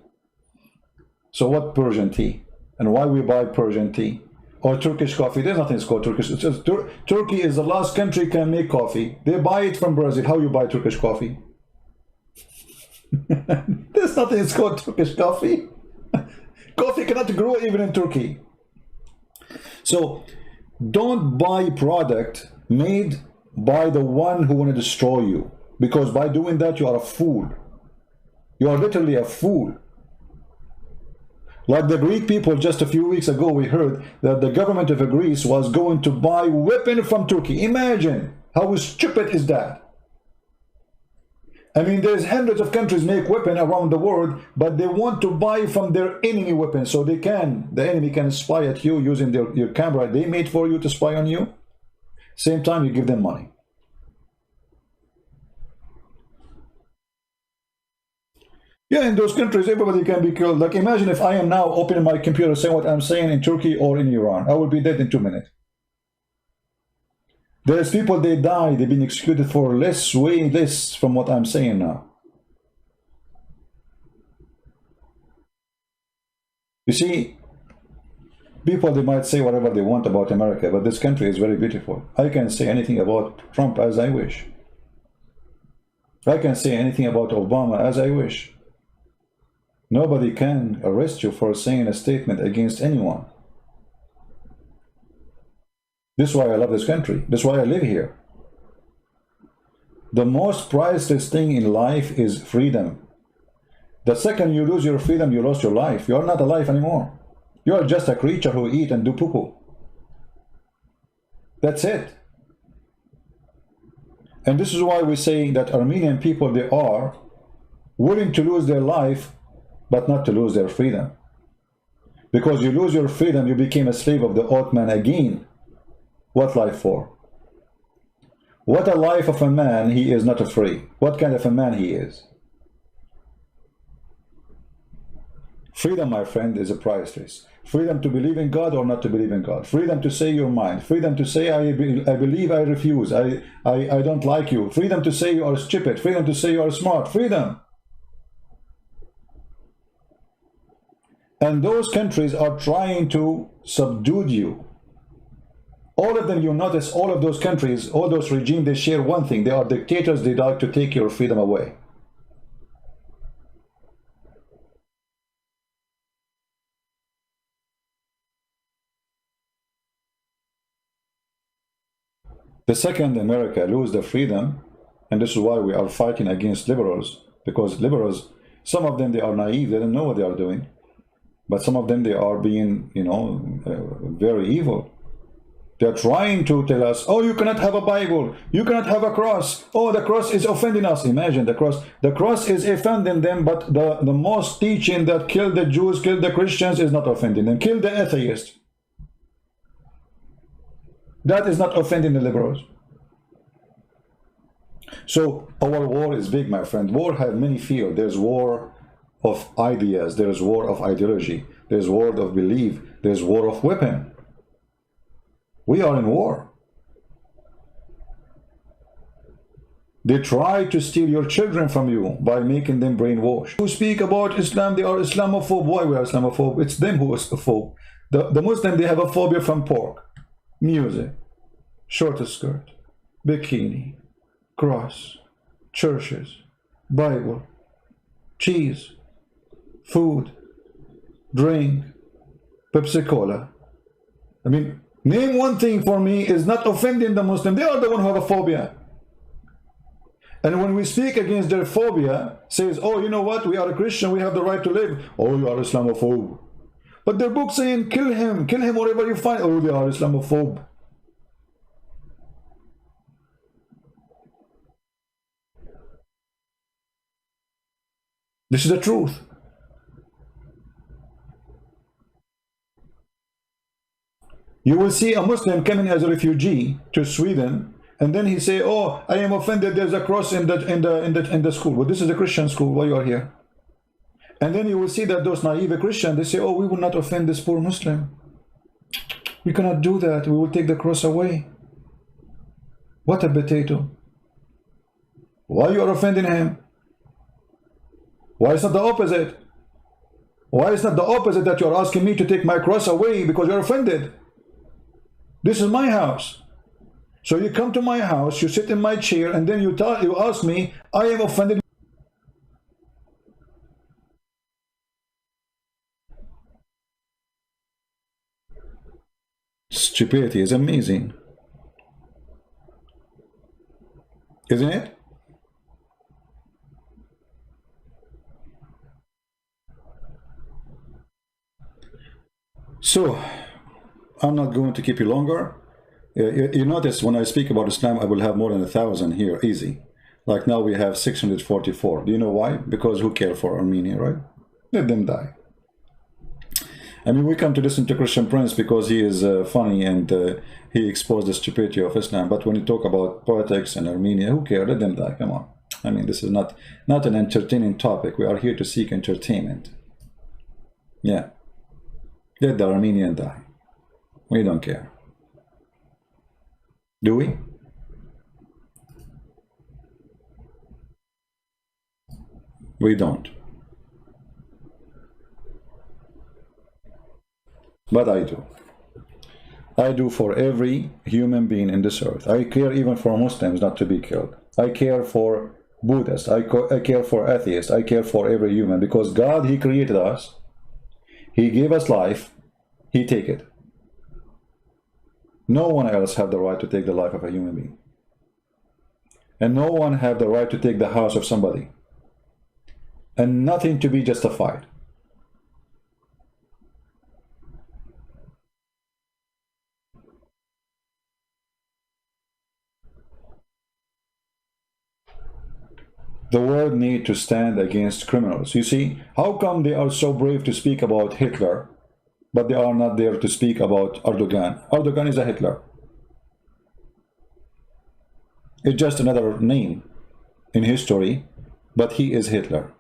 So what Persian tea? And why we buy Persian tea? Or Turkish coffee? There's nothing called Turkish. It's just Turkey is the last country can make coffee. They buy it from Brazil. How you buy Turkish coffee? There's nothing called Turkish coffee. Coffee cannot grow even in Turkey. So don't buy product made by the one who want to destroy you, because by doing that you are a fool. You are literally a fool. Like the Greek people, just a few weeks ago we heard that the government of Greece was going to buy weapon from Turkey. Imagine how stupid is that. I mean, there's hundreds of countries make weapon around the world, but they want to buy from their enemy weapons so the enemy can spy at you using your camera they made for you to spy on you. Same time, you give them money. Yeah, in those countries, everybody can be killed. Like, imagine if I am now opening my computer saying what I'm saying in Turkey or in Iran. I will be dead in 2 minutes. There's people, they die, they've been executed for less, way less from what I'm saying now. You see, people, they might say whatever they want about America, but this country is very beautiful. I can say anything about Trump as I wish. I can say anything about Obama as I wish. Nobody can arrest you for saying a statement against anyone. This is why I love this country. This is why I live here. The most priceless thing in life is freedom. The second you lose your freedom, you lost your life. You are not alive anymore. You are just a creature who eat and do poo-poo. That's it. And this is why we say that Armenian people, they are willing to lose their life, but not to lose their freedom. Because you lose your freedom, you became a slave of the Ottoman again. What life for? What a life of a man, he is not free. What kind of a man he is? Freedom, my friend, is a priceless. Freedom to believe in God or not to believe in God. Freedom to say your mind. Freedom to say, I believe, I refuse. I don't like you. Freedom to say you are stupid. Freedom to say you are smart. Freedom. And those countries are trying to subdue you. All of them, you notice, all of those countries, all those regimes, they share one thing. They are dictators. They like to take your freedom away. The second America lose the freedom, and this is why we are fighting against liberals, because liberals, some of them, they are naive, they don't know what they are doing, but some of them, they are being, you know, very evil. They're trying to tell us, oh, you cannot have a Bible, you cannot have a cross, oh, the cross is offending us. Imagine the cross is offending them, but the most teaching that kill the Jews, kill the Christians is not offending them, kill the atheists. That is not offending the liberals. So our war is big, my friend. War has many fields. There's war of ideas, there's war of ideology, there's war of belief, there's war of weapon. We are in war. They try to steal your children from you by making them brainwashed. Who speak about Islam, they are Islamophobe. Why we are Islamophobe? It's them who is a phobe. The Muslim, they have a phobia from pork, music, short skirt, bikini, cross, churches, Bible, cheese, food, drink, Pepsi Cola. I mean, name one thing for me is not offending the Muslim. They are the one who have a phobia. And when we speak against their phobia, says, oh, you know what, we are a Christian, we have the right to live. Oh, you are Islamophobe. But their book saying, kill him wherever you find. Oh, they are Islamophobe. This is the truth. You will see a Muslim coming as a refugee to Sweden, and then he say, "Oh, I am offended. There's a cross in the school." Well, this is a Christian school. Why you are here? And then you will see that those naive Christians, they say, "Oh, we will not offend this poor Muslim. We cannot do that. We will take the cross away." What a potato! Why you are offending him? Why is not the opposite? Why is not the opposite that you are asking me to take my cross away because you're offended? This is my house. So you come to my house, you sit in my chair, and then you ask me, I am offended. Stupidity is amazing, isn't it? So, I'm not going to keep you longer. You notice when I speak about Islam, I will have more than 1,000 here, easy. Like now we have 644. Do you know why? Because who cares for Armenia, right? Let them die. I mean, we come to listen to Christian Prince because he is funny and he exposed the stupidity of Islam. But when you talk about politics and Armenia, who cares? Let them die. Come on. I mean, this is not an entertaining topic. We are here to seek entertainment. Yeah. Let the Armenian die. We don't care. Do we? We don't. But I do. I do for every human being in this earth. I care even for Muslims not to be killed. I care for Buddhists. I care for atheists. I care for every human, because God, He created us. He gave us life. He take it. No one else have the right to take the life of a human being. And no one have the right to take the house of somebody. And nothing to be justified. The world need to stand against criminals. You see, how come they are so brave to speak about Hitler, but they are not there to speak about Erdogan? Erdogan is a Hitler. It's just another name in history, but he is Hitler.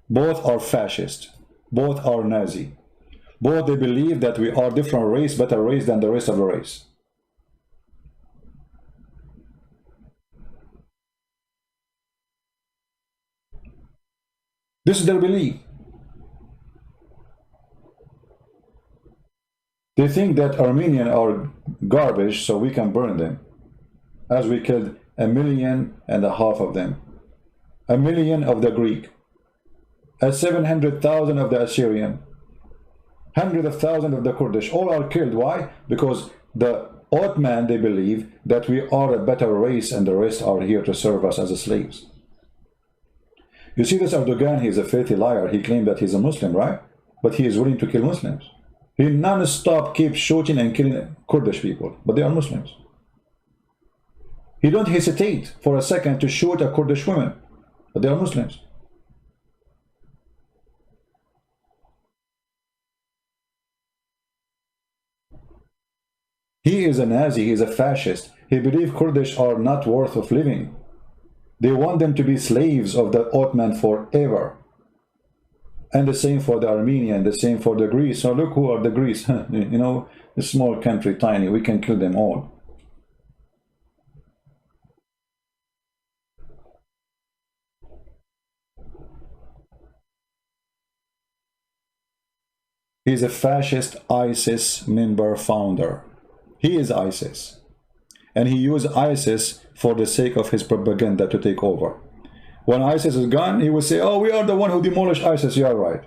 Both are fascist. Both are Nazi. Both they believe that we are different race, better race than the rest of the race. This is their belief. They think that Armenians are garbage, so we can burn them. As we killed 1.5 million of them. 1 million of the Greek. 700,000 of the Assyrian. Hundreds of thousands of the Kurdish. All are killed. Why? Because the Ottoman, they believe that we are a better race and the rest are here to serve us as slaves. You see, this Erdogan, he is a filthy liar. He claimed that he's a Muslim, right? But he is willing to kill Muslims. He non-stop keeps shooting and killing Kurdish people, but they are Muslims. He don't hesitate for a second to shoot a Kurdish woman, but they are Muslims. He is a Nazi, he is a fascist. He believes Kurdish are not worth of living. They want them to be slaves of the Ottoman forever. And the same for the Armenian, the same for the Greece. So look who are the Greece. You know, a small country, tiny, we can kill them all. He's a fascist ISIS member founder. He is ISIS. And he used ISIS for the sake of his propaganda to take over. When ISIS is gone, he will say, oh, we are the one who demolished ISIS. You are right.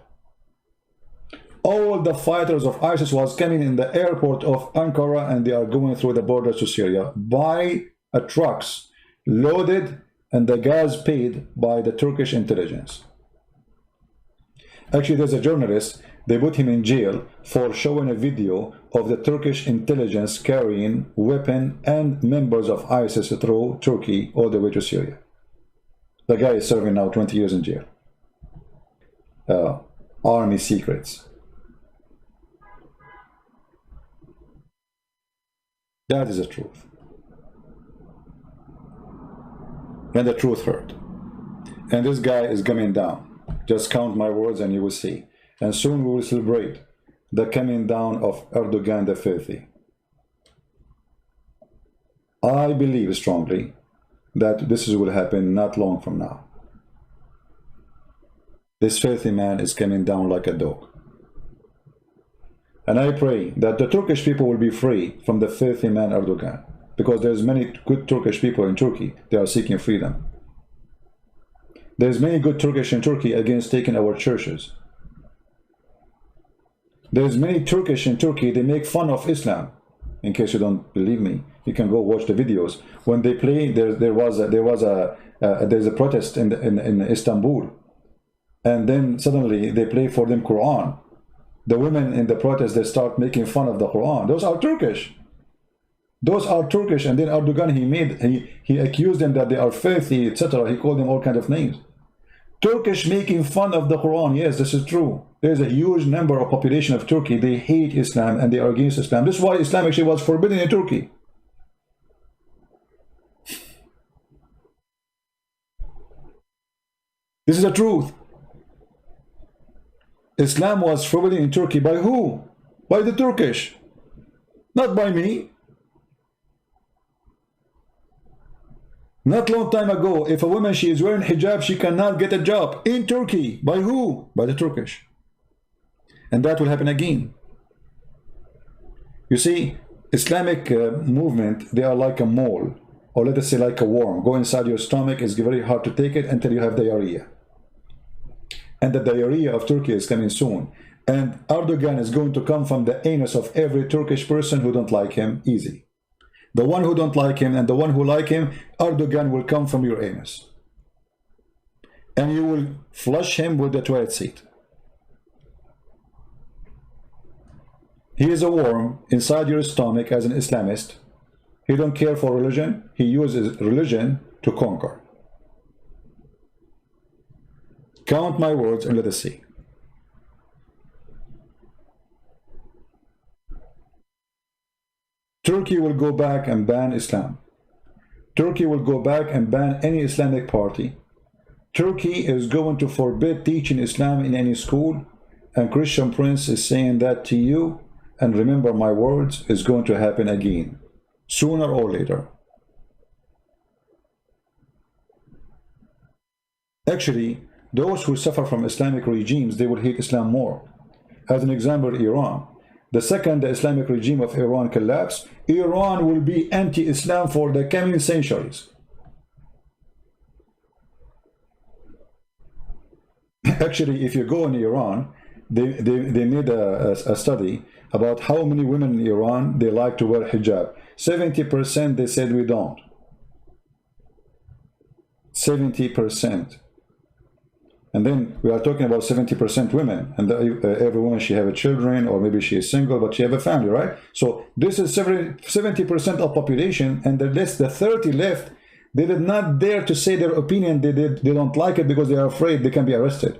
All the fighters of ISIS was coming in the airport of Ankara and they are going through the borders to Syria by trucks loaded and the gas paid by the Turkish intelligence. Actually, there's a journalist, they put him in jail for showing a video of the Turkish intelligence carrying weapons and members of ISIS through Turkey all the way to Syria. The guy is serving now 20 years in jail. Army secrets. That is the truth. And the truth hurt. And this guy is coming down. Just count my words and you will see. And soon we will celebrate the coming down of Erdogan the filthy. I believe strongly that this will happen not long from now. This filthy man is coming down like a dog. And I pray that the Turkish people will be free from the filthy man Erdogan. Because there's many good Turkish people in Turkey. They are seeking freedom. There's many good Turkish in Turkey against taking our churches. There's many Turkish in Turkey, they make fun of Islam. In case you don't believe me, you can go watch the videos. When they play, there's a protest in Istanbul, and then suddenly they play for them Quran. The women in the protest, they start making fun of the Quran. Those are Turkish. Those are Turkish, and then Erdogan, he accused them that they are filthy, etc. He called them all kinds of names. Turkish making fun of the Quran. Yes, this is true. There's a huge number of population of Turkey. They hate Islam and they are against Islam. This is why Islam actually was forbidden in Turkey. This is the truth. Islam was forbidden in Turkey by who? By the Turkish, not by me. Not long time ago, if a woman, she is wearing hijab, she cannot get a job in Turkey. By who? By the Turkish. And that will happen again. You see, Islamic movement, they are like a mole, or let us say like a worm. Go inside your stomach, it's very hard to take it until you have diarrhea. And the diarrhea of Turkey is coming soon. And Erdogan is going to come from the anus of every Turkish person who don't like him, easy. The one who don't like him and the one who like him, Erdogan will come from your anus. And you will flush him with the toilet seat. He is a worm inside your stomach as an Islamist. He don't care for religion. He uses religion to conquer. Count my words and let us see. Turkey will go back and ban Islam. Turkey will go back and ban any Islamic party. Turkey is going to forbid teaching Islam in any school. And Christian Prince is saying that to you. And remember my words, is going to happen again, sooner or later. Actually, those who suffer from Islamic regimes, they will hate Islam more. As an example, Iran. The second the Islamic regime of Iran collapse, Iran will be anti-Islam for the coming centuries. Actually, if you go in Iran, they made a study about how many women in Iran, they like to wear hijab. 70% they said we don't. 70%. And then we are talking about 70% women, and every woman, she have a children, or maybe she is single, but she have a family, right? So this is 70% of population, and the 30 left, they did not dare to say their opinion. They don't like it because they are afraid they can be arrested.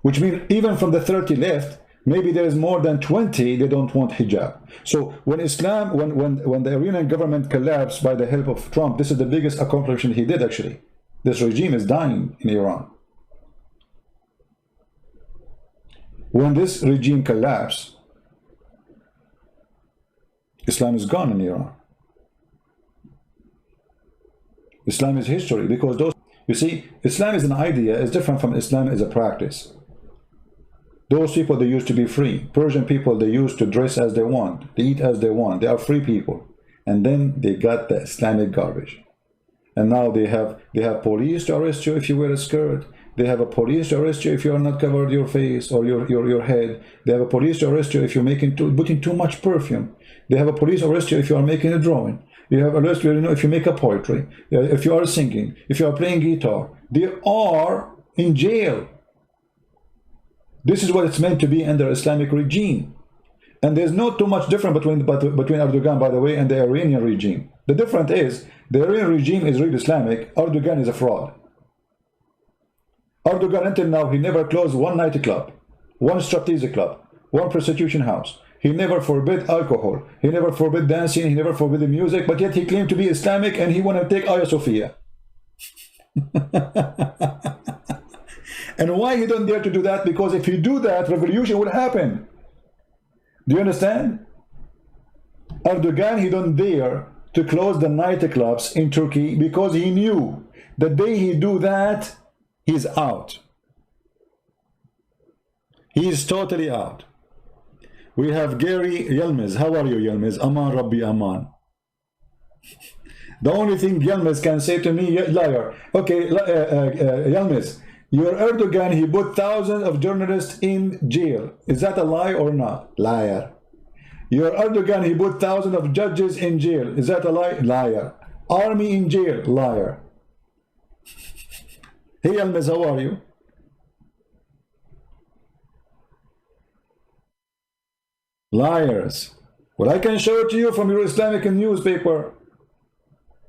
Which means even from the 30 left, maybe there is more than 20 they don't want hijab. So when Islam, when the Iranian government collapsed by the help of Trump, this is the biggest accomplishment he did actually. This regime is dying in Iran. When this regime collapsed, Islam is gone in Iran. Islam is history, because those, you see, Islam is an idea, is different from Islam as a practice. Those people, they used to be free. Persian people, they used to dress as they want, they eat as they want, they are free people. And then they got the Islamic garbage. And now they have police to arrest you if you wear a skirt. They have a police to arrest you if you are not covered your face or your head. They have a police to arrest you if you're putting too much perfume. They have a police to arrest you if you are making a drawing. You have arrest you, if you make a poetry, if you are singing, if you are playing guitar. They are in jail. This is what it's meant to be under Islamic regime. And there's not too much difference between Erdogan, by the way, and the Iranian regime. The difference is, the Iranian regime is really Islamic. Erdogan is a fraud. Erdogan, until now, he never closed one nightclub, one striptease club, one prostitution house. He never forbid alcohol. He never forbid dancing. He never forbid music. But yet he claimed to be Islamic, and he want to take Hagia Sophia. And why he don't dare to do that? Because if he do that, revolution will happen. Do you understand? Erdogan, he don't dare to close the nightclubs in Turkey because he knew the day he do that, he's out. He is totally out. We have Gary Yilmaz. How are you, Yilmaz? Aman Rabbi Aman. The only thing Yilmaz can say to me, liar. Okay, Yilmaz, your Erdogan, he put thousands of journalists in jail. Is that a lie or not? Liar. Your Erdogan, he put thousands of judges in jail. Is that a lie? Liar. Army in jail. Liar. Hey, Yilmaz, how are you? Liars. Well, I can show it to you from your Islamic newspaper.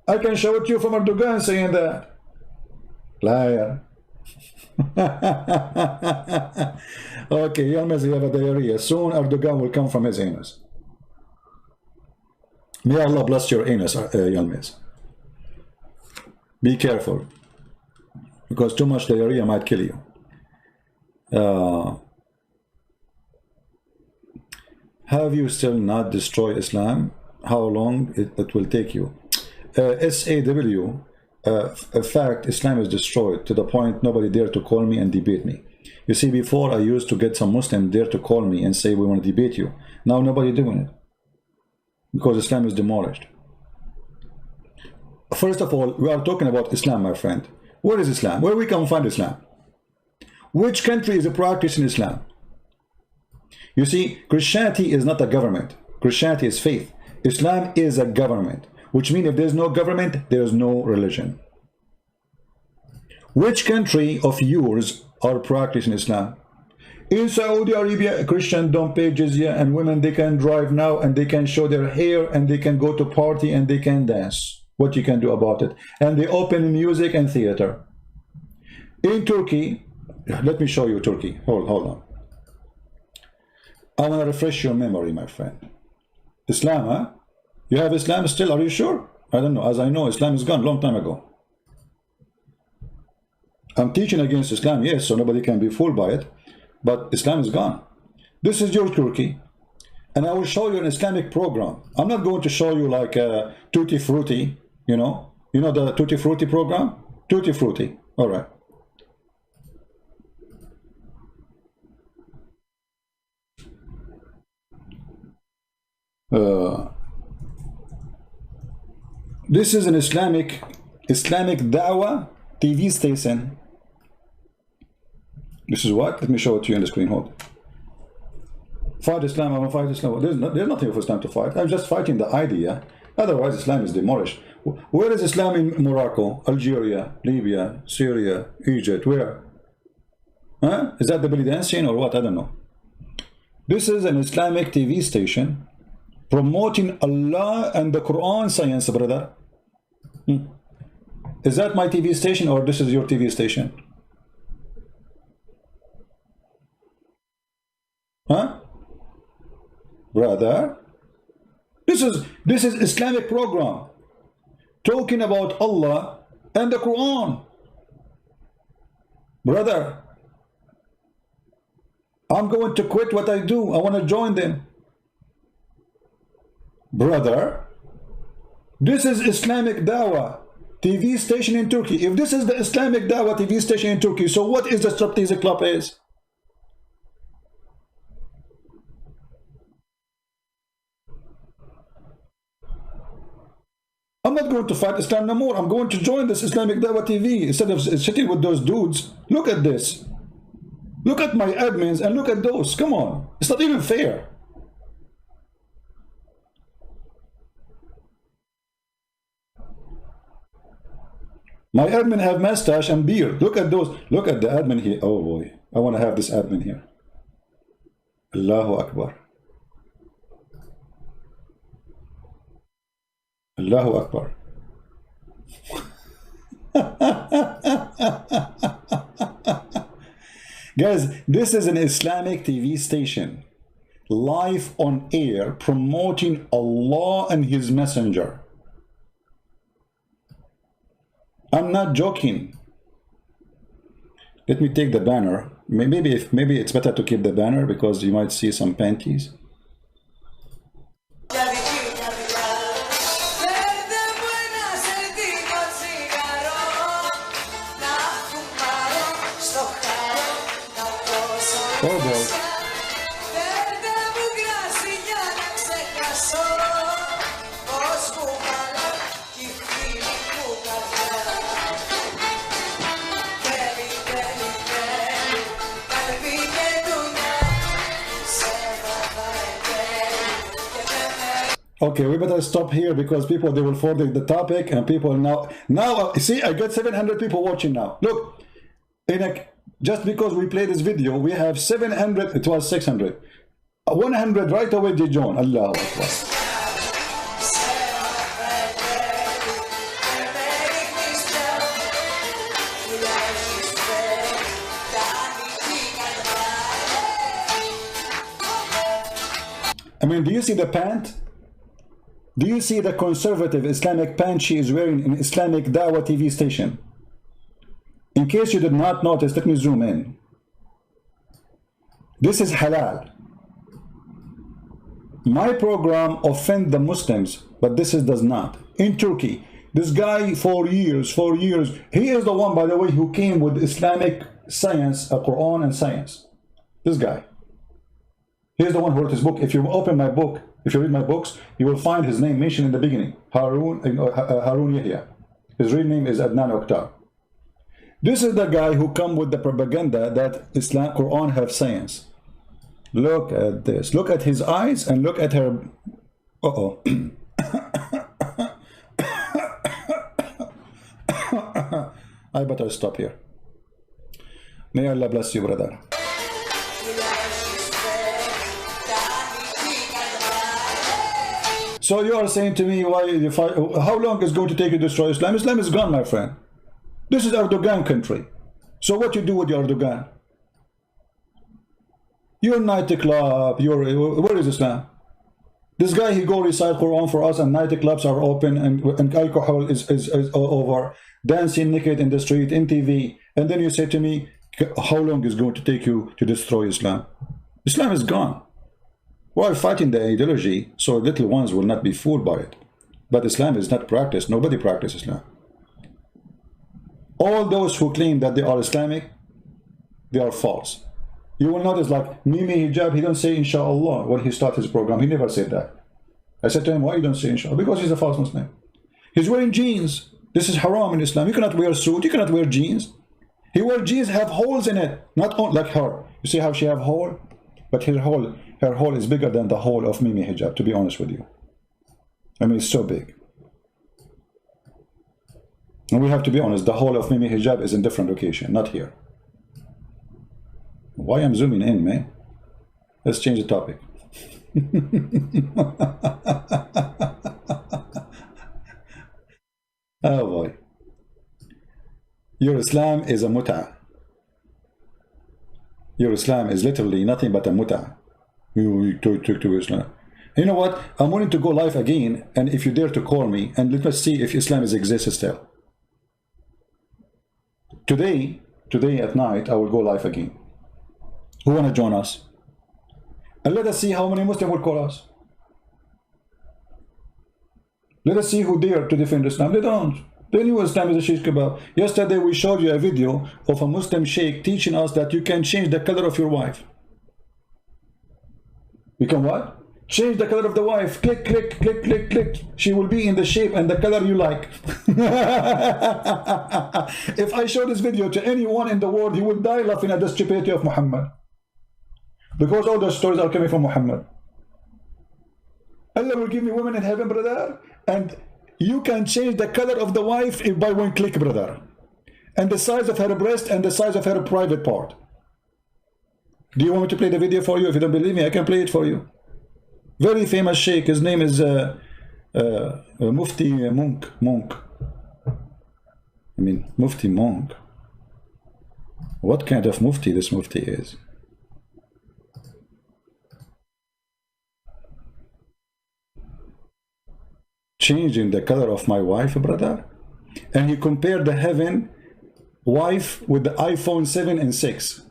I can show it to you from Erdogan saying that. Liar. Okay, Yilmaz, you have a diarrhea. Soon Erdogan will come from his anus. May Allah bless your anus, Yilmaz. Be careful. because too much diarrhea might kill you. Have you still not destroyed Islam? How long it will take you? SAW, in fact, Islam is destroyed to the point nobody dare to call me and debate me. You see, before I used to get some Muslim dare to call me and say we want to debate you. Now nobody doing it because Islam is demolished. First of all, we are talking about Islam, my friend. Where is Islam? Where we can find Islam? Which country is practicing Islam? You see, Christianity is not a government. Christianity is faith. Islam is a government, which means if there's no government, there's no religion. Which country of yours are practicing Islam? In Saudi Arabia, Christians don't pay jizya, and women, they can drive now, and they can show their hair, and they can go to party, and they can dance. What you can do about it? And they open music and theater. In Turkey, let me show you Turkey. Hold on. I want to refresh your memory, my friend. Islam, huh? You have Islam still? Are you sure? I don't know. As I know, Islam is gone long time ago. I'm teaching against Islam, yes, so nobody can be fooled by it. But Islam is gone. This is your Turkey. And I will show you an Islamic program. I'm not going to show you like Tutti Frutti, you know. You know the Tutti Frutti program? Tutti Frutti. All right. This is an Islamic Dawah TV station. This is what? Let me show it to you on the screen. Hold. Fight Islam. I want to fight Islam. There's nothing for Islam to fight. I'm just fighting the idea. Otherwise, Islam is demolished. Where is Islam in Morocco, Algeria, Libya, Syria, Egypt? Where? Huh? Is that the belly dancing or what? I don't know. This is an Islamic TV station promoting Allah and the Quran science, brother. Is that my TV station or this is your TV station? Huh? Brother, this is Islamic program talking about Allah and the Quran. Brother, I'm going to quit what I do. I want to join them. Brother, this is Islamic Dawah TV station in Turkey. If this is the Islamic Dawah TV station in Turkey, so what is the Striptease Club is? I'm not going to fight Islam no more. I'm going to join this Islamic Dawah TV instead of sitting with those dudes. Look at this. Look at my admins and look at those. Come on. It's not even fair. My admin have mustache and beard. Look at those. Look at the admin here. Oh boy. I want to have this admin here. Allahu Akbar. Allahu Akbar. Guys, this is an Islamic TV station, live on air, promoting Allah and His Messenger. I'm not joking. Let me take the banner. Maybe it's better to keep the banner because you might see some panties. Oh boy. Okay, we better stop here because people, they will forward the topic and people now see, I got 700 people watching now. Look, just because we play this video, we have 700, it was 600. 100 right away did join. Allahu Akbar. I mean, do you see the pant? Do you see the conservative Islamic pant she is wearing in Islamic Dawah TV station? In case you did not notice, let me zoom in. This is halal. My program offends the Muslims, but this does not. In Turkey, this guy for years, he is the one, by the way, who came with Islamic science, Quran and science. This guy. He's the one who wrote his book. If you open my book, if you read my books, you will find his name mentioned in the beginning. Harun Yahya. His real name is Adnan Oktar. This is the guy who come with the propaganda that Islam, Quran have science. Look at this. Look at his eyes and look at her. Uh-oh. I better stop here. May Allah bless you, brother. So you are saying to me, how long is it going to take you to destroy Islam? Islam is gone, my friend. This is Erdogan country. So what you do with your Erdogan? Your nightclub, where is Islam? This guy, he go recite Quran for us and nightclubs are open and alcohol is over. Dancing naked in the street, in TV. And then you say to me, how long is it going to take you to destroy Islam? Islam is gone. We are fighting the ideology so little ones will not be fooled by it. But Islam is not practiced. Nobody practices Islam. All those who claim that they are Islamic, they are false. You will notice like Mimi Hijab, he don't say inshallah when he started his program. He never said that. I said to him, why you don't say inshallah? Because he's a false Muslim. He's wearing jeans. This is haram in Islam. You cannot wear a suit. You cannot wear jeans. He wears jeans have holes in it. Not like her. You see how she have hole? But her hole is bigger than the hole of Mimi Hijab, to be honest with you. I mean, it's so big. And we have to be honest, the hole of Mimi Hijab is in different location, not here. Why I'm zooming in, man? Let's change the topic. Oh boy. Your Islam is a mut'ah. Your Islam is literally nothing but a mut'ah. You talk to Islam. You know what? I'm willing to go live again, and if you dare to call me, and let us see if Islam exists still. Today at night, I will go live again. Who want to join us? And let us see how many Muslims will call us. Let us see who dare to defend Islam. They don't. They knew Islam is a shish kebab. Yesterday we showed you a video of a Muslim sheikh teaching us that you can change the color of your wife. You can what? Change the color of the wife. Click, click, click, click, click. She will be in the shape and the color you like. If I show this video to anyone in the world, he will die laughing at the stupidity of Muhammad. Because all those stories are coming from Muhammad. Allah will give me women in heaven, brother. And you can change the color of the wife by one click, brother. And the size of her breast and the size of her private part. Do you want me to play the video for you? If you don't believe me, I can play it for you. Very famous sheikh. His name is Mufti Monk. I mean, Mufti Monk. What kind of Mufti this Mufti is? Changing the color of my wife, brother. And he compared the heaven wife with the iPhone 7 and 6.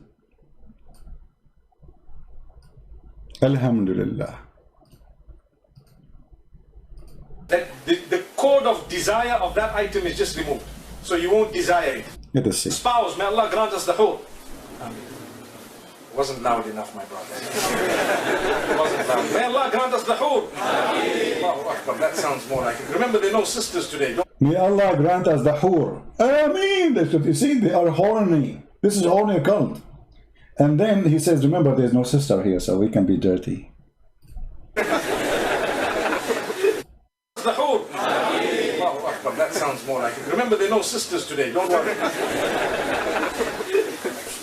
Alhamdulillah. That the code of desire of that item is just removed. So you won't desire it. Let us see. Spouse, may Allah grant us the whole. Wasn't loud enough, my brother. It wasn't loud. May Allah grant us the whole. Allahu Akbar. That sounds more like it. Remember, there are no sisters today. May Allah grant us the hur. Ameen. You see, they are horny. This is horny cult. And then he says, remember, there's no sister here, so we can be dirty. The whole. Allahu Akbar. That sounds more like it. Remember, there are no sisters today. Don't worry.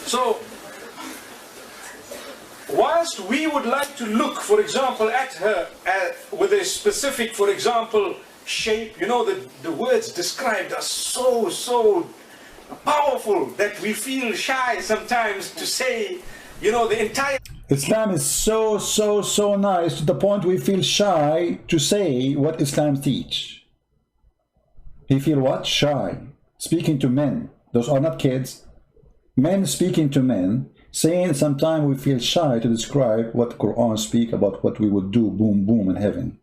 So, whilst we would like to look, for example, at her with a specific, for example, shape, you know, the words described are so powerful that we feel shy sometimes to say, you know, the entire... Islam is so nice to the point we feel shy to say what Islam teach. He feel what? Shy. Speaking to men. Those are not kids. Men speaking to men, saying sometimes we feel shy to describe what Quran speak about what we would do, boom, boom, in heaven.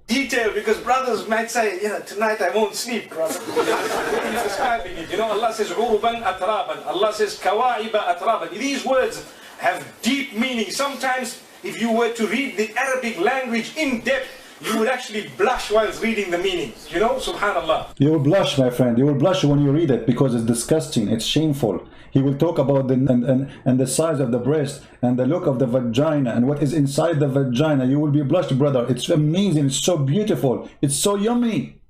Detail, because brothers might say, you know, tonight I won't sleep, brother. He's describing it. You know, Allah says, Uruban atraban. Allah says, Kawa'iba atraban. These words have deep meaning. Sometimes, if you were to read the Arabic language in depth, you would actually blush whilst reading the meanings. You know, subhanallah. You will blush, my friend. You will blush when you read it because it's disgusting. It's shameful. He will talk about the size of the breast and the look of the vagina and what is inside the vagina. You will be blushed, brother. It's amazing. It's so beautiful. It's so yummy.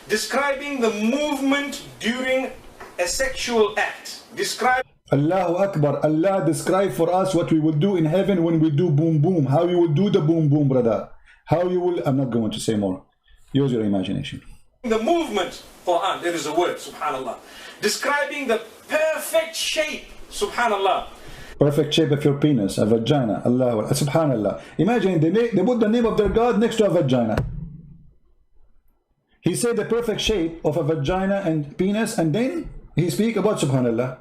Describing the movement during a sexual act. Describe. Allahu Akbar. Allah describe for us what we will do in heaven when we do boom boom. How you will do the boom boom, brother. How you will. I'm not going to say more. Use your imagination. The movement, Quran, there is a word, subhanallah. Describing the perfect shape, subhanallah. Perfect shape of your penis, a vagina. Allah, subhanallah. Imagine they put the name of their God next to a vagina. He said the perfect shape of a vagina and penis, and then he speak about subhanallah.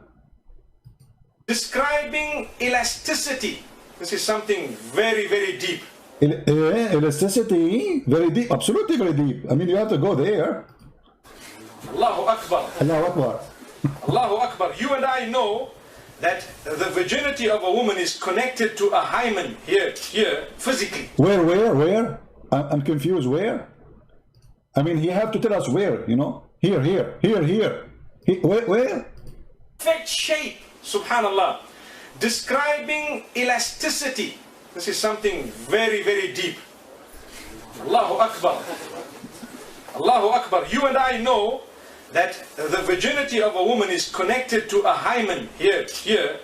Describing elasticity. This is something very, very deep. Elasticity, very deep, absolutely very deep. I mean, you have to go there. Allahu Akbar. Allahu Akbar. Allahu Akbar. You and I know that the virginity of a woman is connected to a hymen here, physically. Where? I'm confused. Where? I mean, he have to tell us where, you know? Here. Where? Perfect shape, subhanallah. Describing elasticity. This is something very, very deep. Allahu Akbar. Allahu Akbar. You and I know that the virginity of a woman is connected to a hymen here,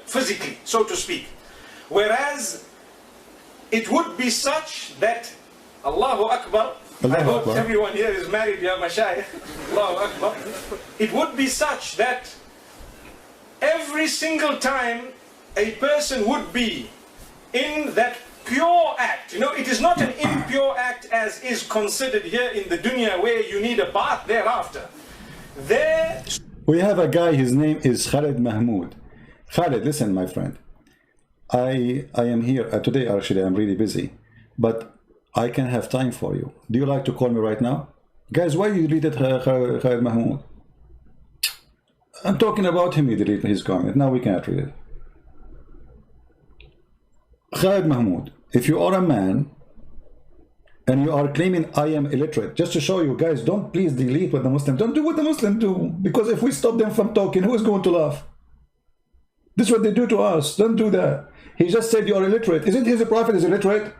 physically, so to speak. Whereas it would be such that, Allahu Akbar, I hope everyone here is married, ya mashayikh. Allahu Akbar. It would be such that every single time a person would be in that pure act, you know, it is not an impure act as is considered here in the dunya where you need a bath thereafter. There we have a guy, his name is Khalid Mahmoud. Khalid, listen, my friend. I am here today. Actually, I'm really busy, but I can have time for you. Do you like to call me right now? Guys, why you deleted Khalid Mahmoud? I'm talking about him. He deleted his comment. Now we can't read it. Khalid Mahmoud, if you are a man and you are claiming I am illiterate, just to show you guys, don't please delete what the Muslims, don't do what the Muslims do, because if we stop them from talking, who is going to laugh? This is what they do to us. Don't do that. He just said you are illiterate. Isn't his prophet is illiterate?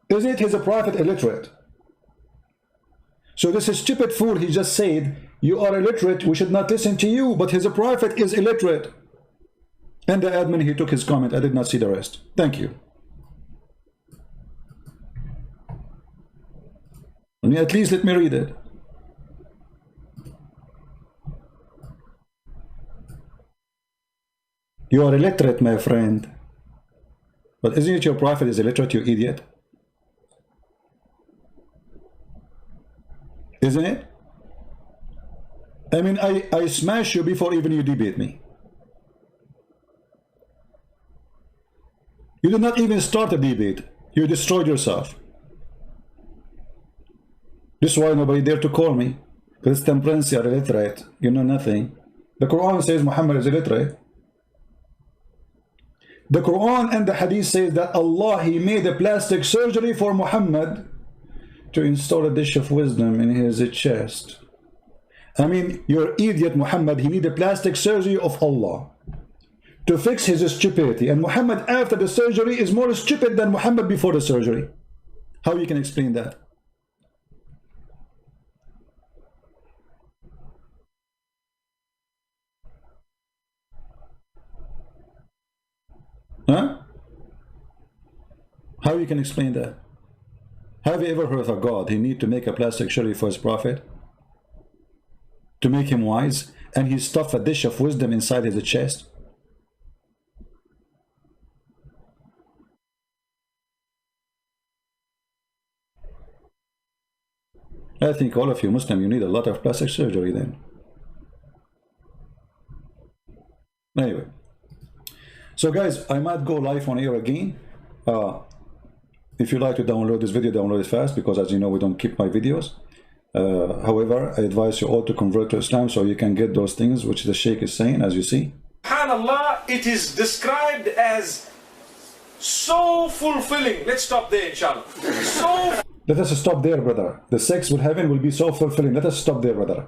Isn't his prophet illiterate? So this is stupid fool. He just said you are illiterate, we should not listen to you, but his prophet is illiterate. And the admin, he took his comment. I did not see the rest. Thank you. At least let me read it. You are illiterate, my friend. But isn't it your prophet is illiterate, you idiot? Isn't it? I mean, I smash you before even you debate me. You did not even start a debate. You destroyed yourself. This is why nobody dare to call me. Christian Prince, you are illiterate. You know nothing. The Quran says Muhammad is illiterate. The Quran and the Hadith says that Allah, He made a plastic surgery for Muhammad to install a dish of wisdom in his chest. I mean, your idiot Muhammad, he need a plastic surgery of Allah to fix his stupidity. And Muhammad after the surgery is more stupid than Muhammad before the surgery. How you can explain that? Huh? How you can explain that? Have you ever heard of a God? He need to make a plastic surgery for his prophet to make him wise, and he stuffed a dish of wisdom inside his chest. I think all of you Muslim, you need a lot of plastic surgery then. Anyway, so guys, I might go live on air again. If you like to download this video, download it fast, because as you know, we don't keep my videos. However, I advise you all to convert to Islam so you can get those things which the Sheikh is saying, as you see. SubhanAllah, it is described as so fulfilling. Let's stop there, inshallah. So let us stop there, brother. The sex with heaven will be so fulfilling. Let us stop there, brother.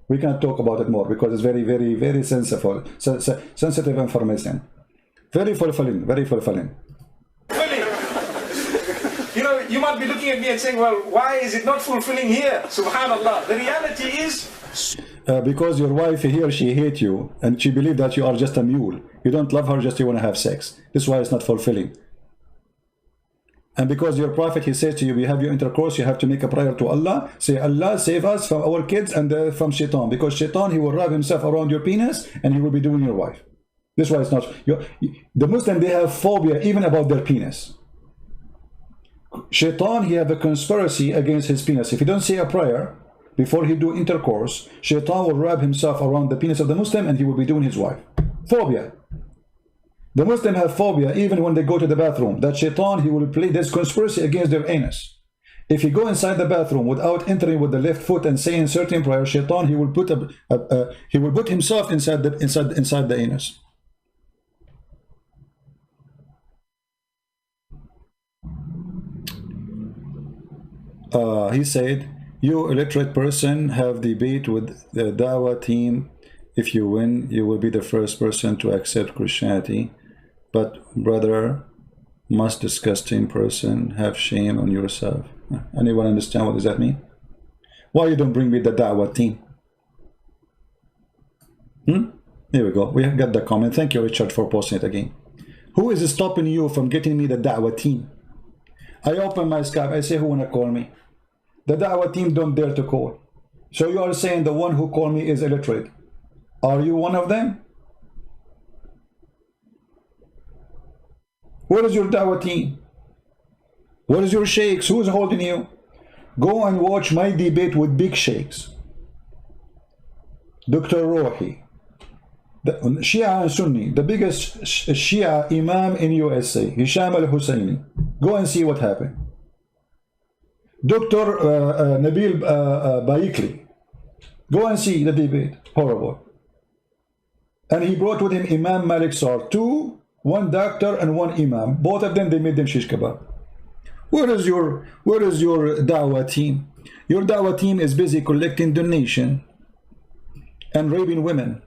We can talk about it more because it's very, very, very sensitive information. Very fulfilling, very fulfilling. You know, you might be looking at me and saying, well, why is it not fulfilling here? Subhanallah. The reality is... because your wife here, she hates you, and she believes that you are just a mule. You don't love her, just you want to have sex. This is why it's not fulfilling. And because your prophet, he says to you, we have your intercourse, you have to make a prayer to Allah. Say, Allah, save us from our kids and from shaitan. Because shaitan, he will wrap himself around your penis and he will be doing your wife. This is why it's not... the Muslim, they have phobia even about their penis. Shaitan, he have a conspiracy against his penis. If he don't say a prayer before he do intercourse, shaitan will wrap himself around the penis of the Muslim and he will be doing his wife. Phobia. The Muslim have phobia even when they go to the bathroom. That shaitan, he will play this conspiracy against their anus. If you go inside the bathroom without entering with the left foot and saying certain prayer, shaitan, he will put himself inside the anus. He said, you illiterate person have debate with the Dawah team. If you win, you will be the first person to accept Christianity. But brother, most disgusting person, have shame on yourself. Anyone understand what does that mean? Why you don't bring me the Dawah team? Here we go. We have got the comment. Thank you, Richard, for posting it again. Who is stopping you from getting me the Dawah team? I open my Skype. I say, who wanna call me? The Dawah team don't dare to call. So you are saying the one who called me is illiterate. Are you one of them? Where is your Dawah team? Where is your sheikhs? Who is holding you? Go and watch my debate with big sheikhs. Dr. Rohi, the Shia and Sunni, the biggest Shia Imam in USA, Hisham al-Husseini. Go and see what happened. Dr. Nabil Baikli. Go and see the debate. Horrible. And he brought with him Imam Malik Sar. One doctor and one imam. Both of them, they made them shish kebab. Where is your Dawah team? Your Dawah team is busy collecting donation and raping women.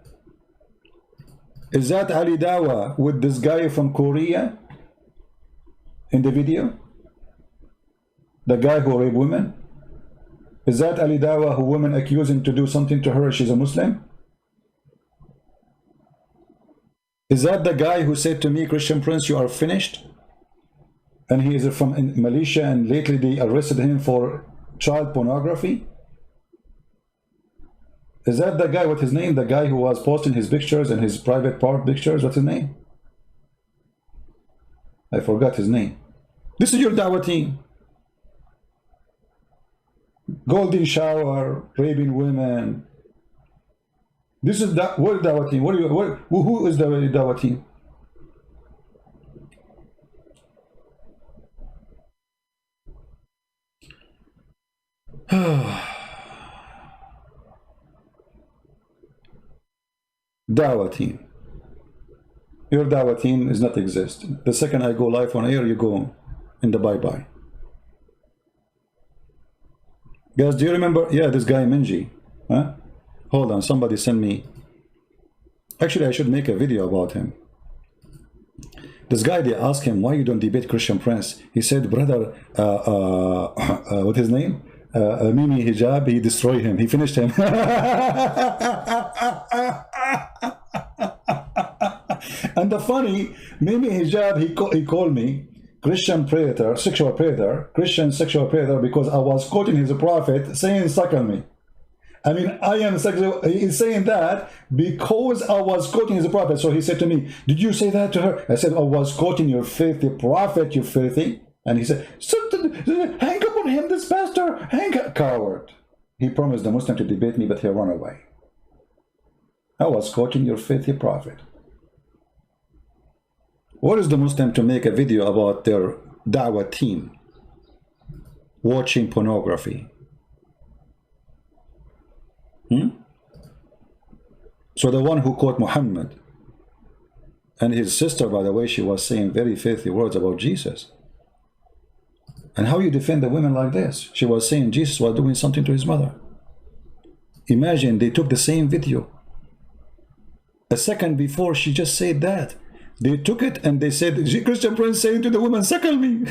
Is that Ali Dawah with this guy from Korea in the video? The guy who raped women? Is that Ali Dawah who women accuse him to do something to her? She's a Muslim? Is that the guy who said to me, Christian Prince, you are finished? And he is from Malaysia and lately they arrested him for child pornography? Is that the guy, what's his name? The guy who was posting his pictures and his private part pictures, what's his name? I forgot his name. This is your Dawah team. Golden shower, raping women. This is what Dawah team? Who is the Dawah team? Dawah team. Your Dawah team does not exist. The second I go live on air, you go in the bye-bye. Guys, do you remember? Yeah, this guy Minji. Huh? Hold on, somebody sent me. Actually, I should make a video about him. This guy, they asked him, why you don't debate Christian Prince? He said, brother, what's his name? Mimi Hijab, he destroyed him. He finished him. And the funny, Mimi Hijab, he called me Christian predator, sexual predator, Christian sexual predator, because I was quoting his prophet saying, suck on me. I mean, I am sexual. He's saying that because I was quoting his prophet. So he said to me, did you say that to her? I said, I was quoting your filthy prophet, you filthy. And he said, hang up on him, this pastor, hang up, coward. He promised the Muslim to debate me, but he ran away. I was quoting your faithful prophet. What is the Muslim to make a video about their da'wah team watching pornography? So the one who quote Muhammad and his sister, by the way, she was saying very faithful words about Jesus. And how you defend the women like this? She was saying Jesus was doing something to his mother. Imagine they took the same video. A second before she just said that. They took it and they said, Christian Prince saying to the woman, suckle me.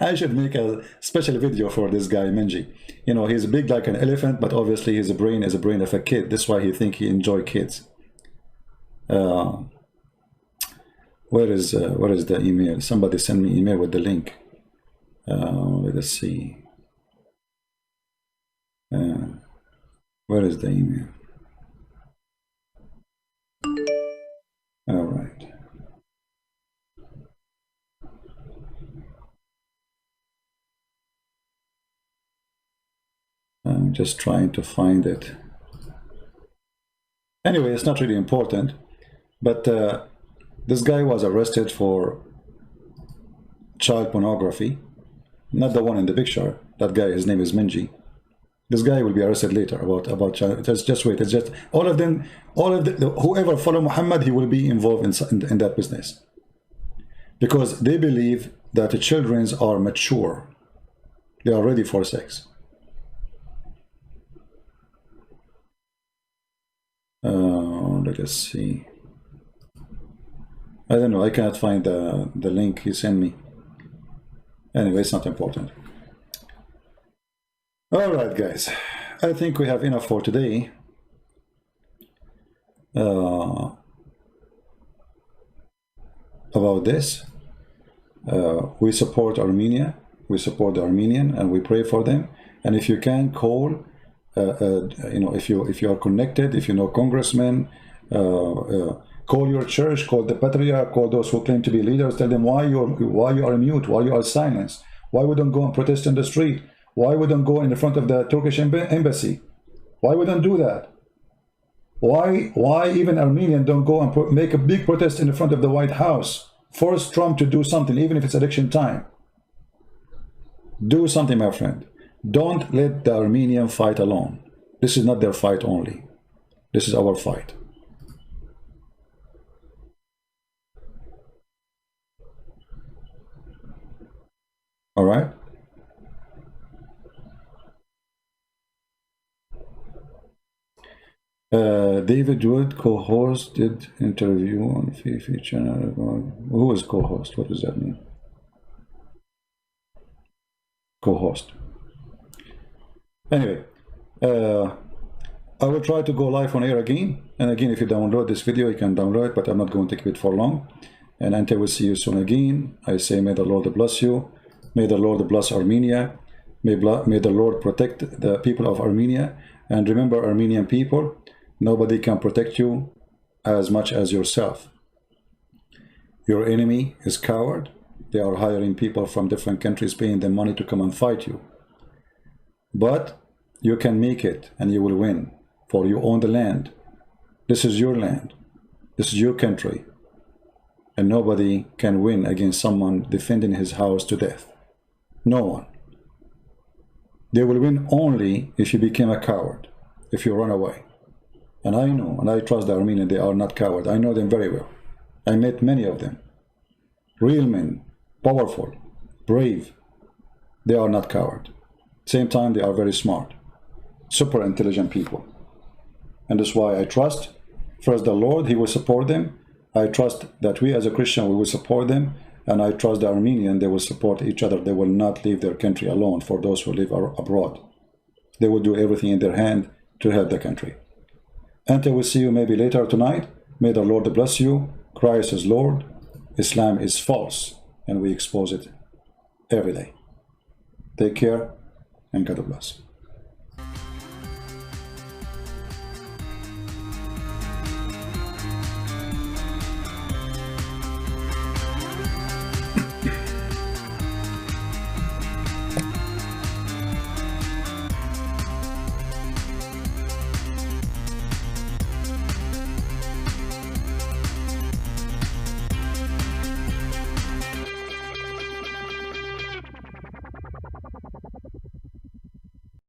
I should make a special video for this guy, Menji. You know, he's big like an elephant, but obviously his brain is a brain of a kid. That's why he thinks he enjoys kids. Where is the email? Somebody sent me email with the link. Let us see. Where is the email? All right. I'm just trying to find it. Anyway, it's not really important, but this guy was arrested for child pornography. Not the one in the picture. That guy, his name is Minji. This guy will be arrested later about child. Just wait. It's just all of them. Whoever follow Muhammad, he will be involved in that business, because they believe that the children are mature. They are ready for sex. Let us see. I don't know. I cannot find the link he sent me. Anyway, it's not important. All right, guys. I think we have enough for today. About this. We support Armenia. We support the Armenian, and we pray for them. And if you can call, you know, if you are connected, if you know congressmen, call your church, call the patriarch, call those who claim to be leaders. Tell them why you are mute, why you are silenced, why we don't go and protest in the street, why we don't go in the front of the Turkish embassy, why we don't do that, why even Armenians don't go and make a big protest in the front of the White House, force Trump to do something, even if it's election time. Do something, my friend. Don't let the Armenian fight alone. This is not their fight only. This is our fight. All right. David Wood co-hosted interview on Fifi channel. Who is co-host? What does that mean? Co-host. Anyway, I will try to go live on air again. And again, if you download this video, you can download it, but I'm not going to keep it for long. And until we see you soon again, I say, may the Lord bless you. May the Lord bless Armenia. May the Lord protect the people of Armenia. And remember, Armenian people, nobody can protect you as much as yourself. Your enemy is coward. They are hiring people from different countries, paying them money to come and fight you. But you can make it and you will win, for you own the land. This is your land. This is your country. And nobody can win against someone defending his house to death. No one. They will win only if you become a coward, if you run away. And I know, and I trust the Armenian, they are not cowards. I know them very well. I met many of them. Real men, powerful, brave. They are not cowards. Same time, they are very smart, super intelligent people. And that's why I trust, first the Lord, He will support them. I trust that we as a Christian, we will support them. And I trust the Armenian, they will support each other. They will not leave their country alone for those who live abroad. They will do everything in their hand to help the country. Until we see you maybe later tonight, may the Lord bless you. Christ is Lord. Islam is false. And we expose it every day. Take care and God bless.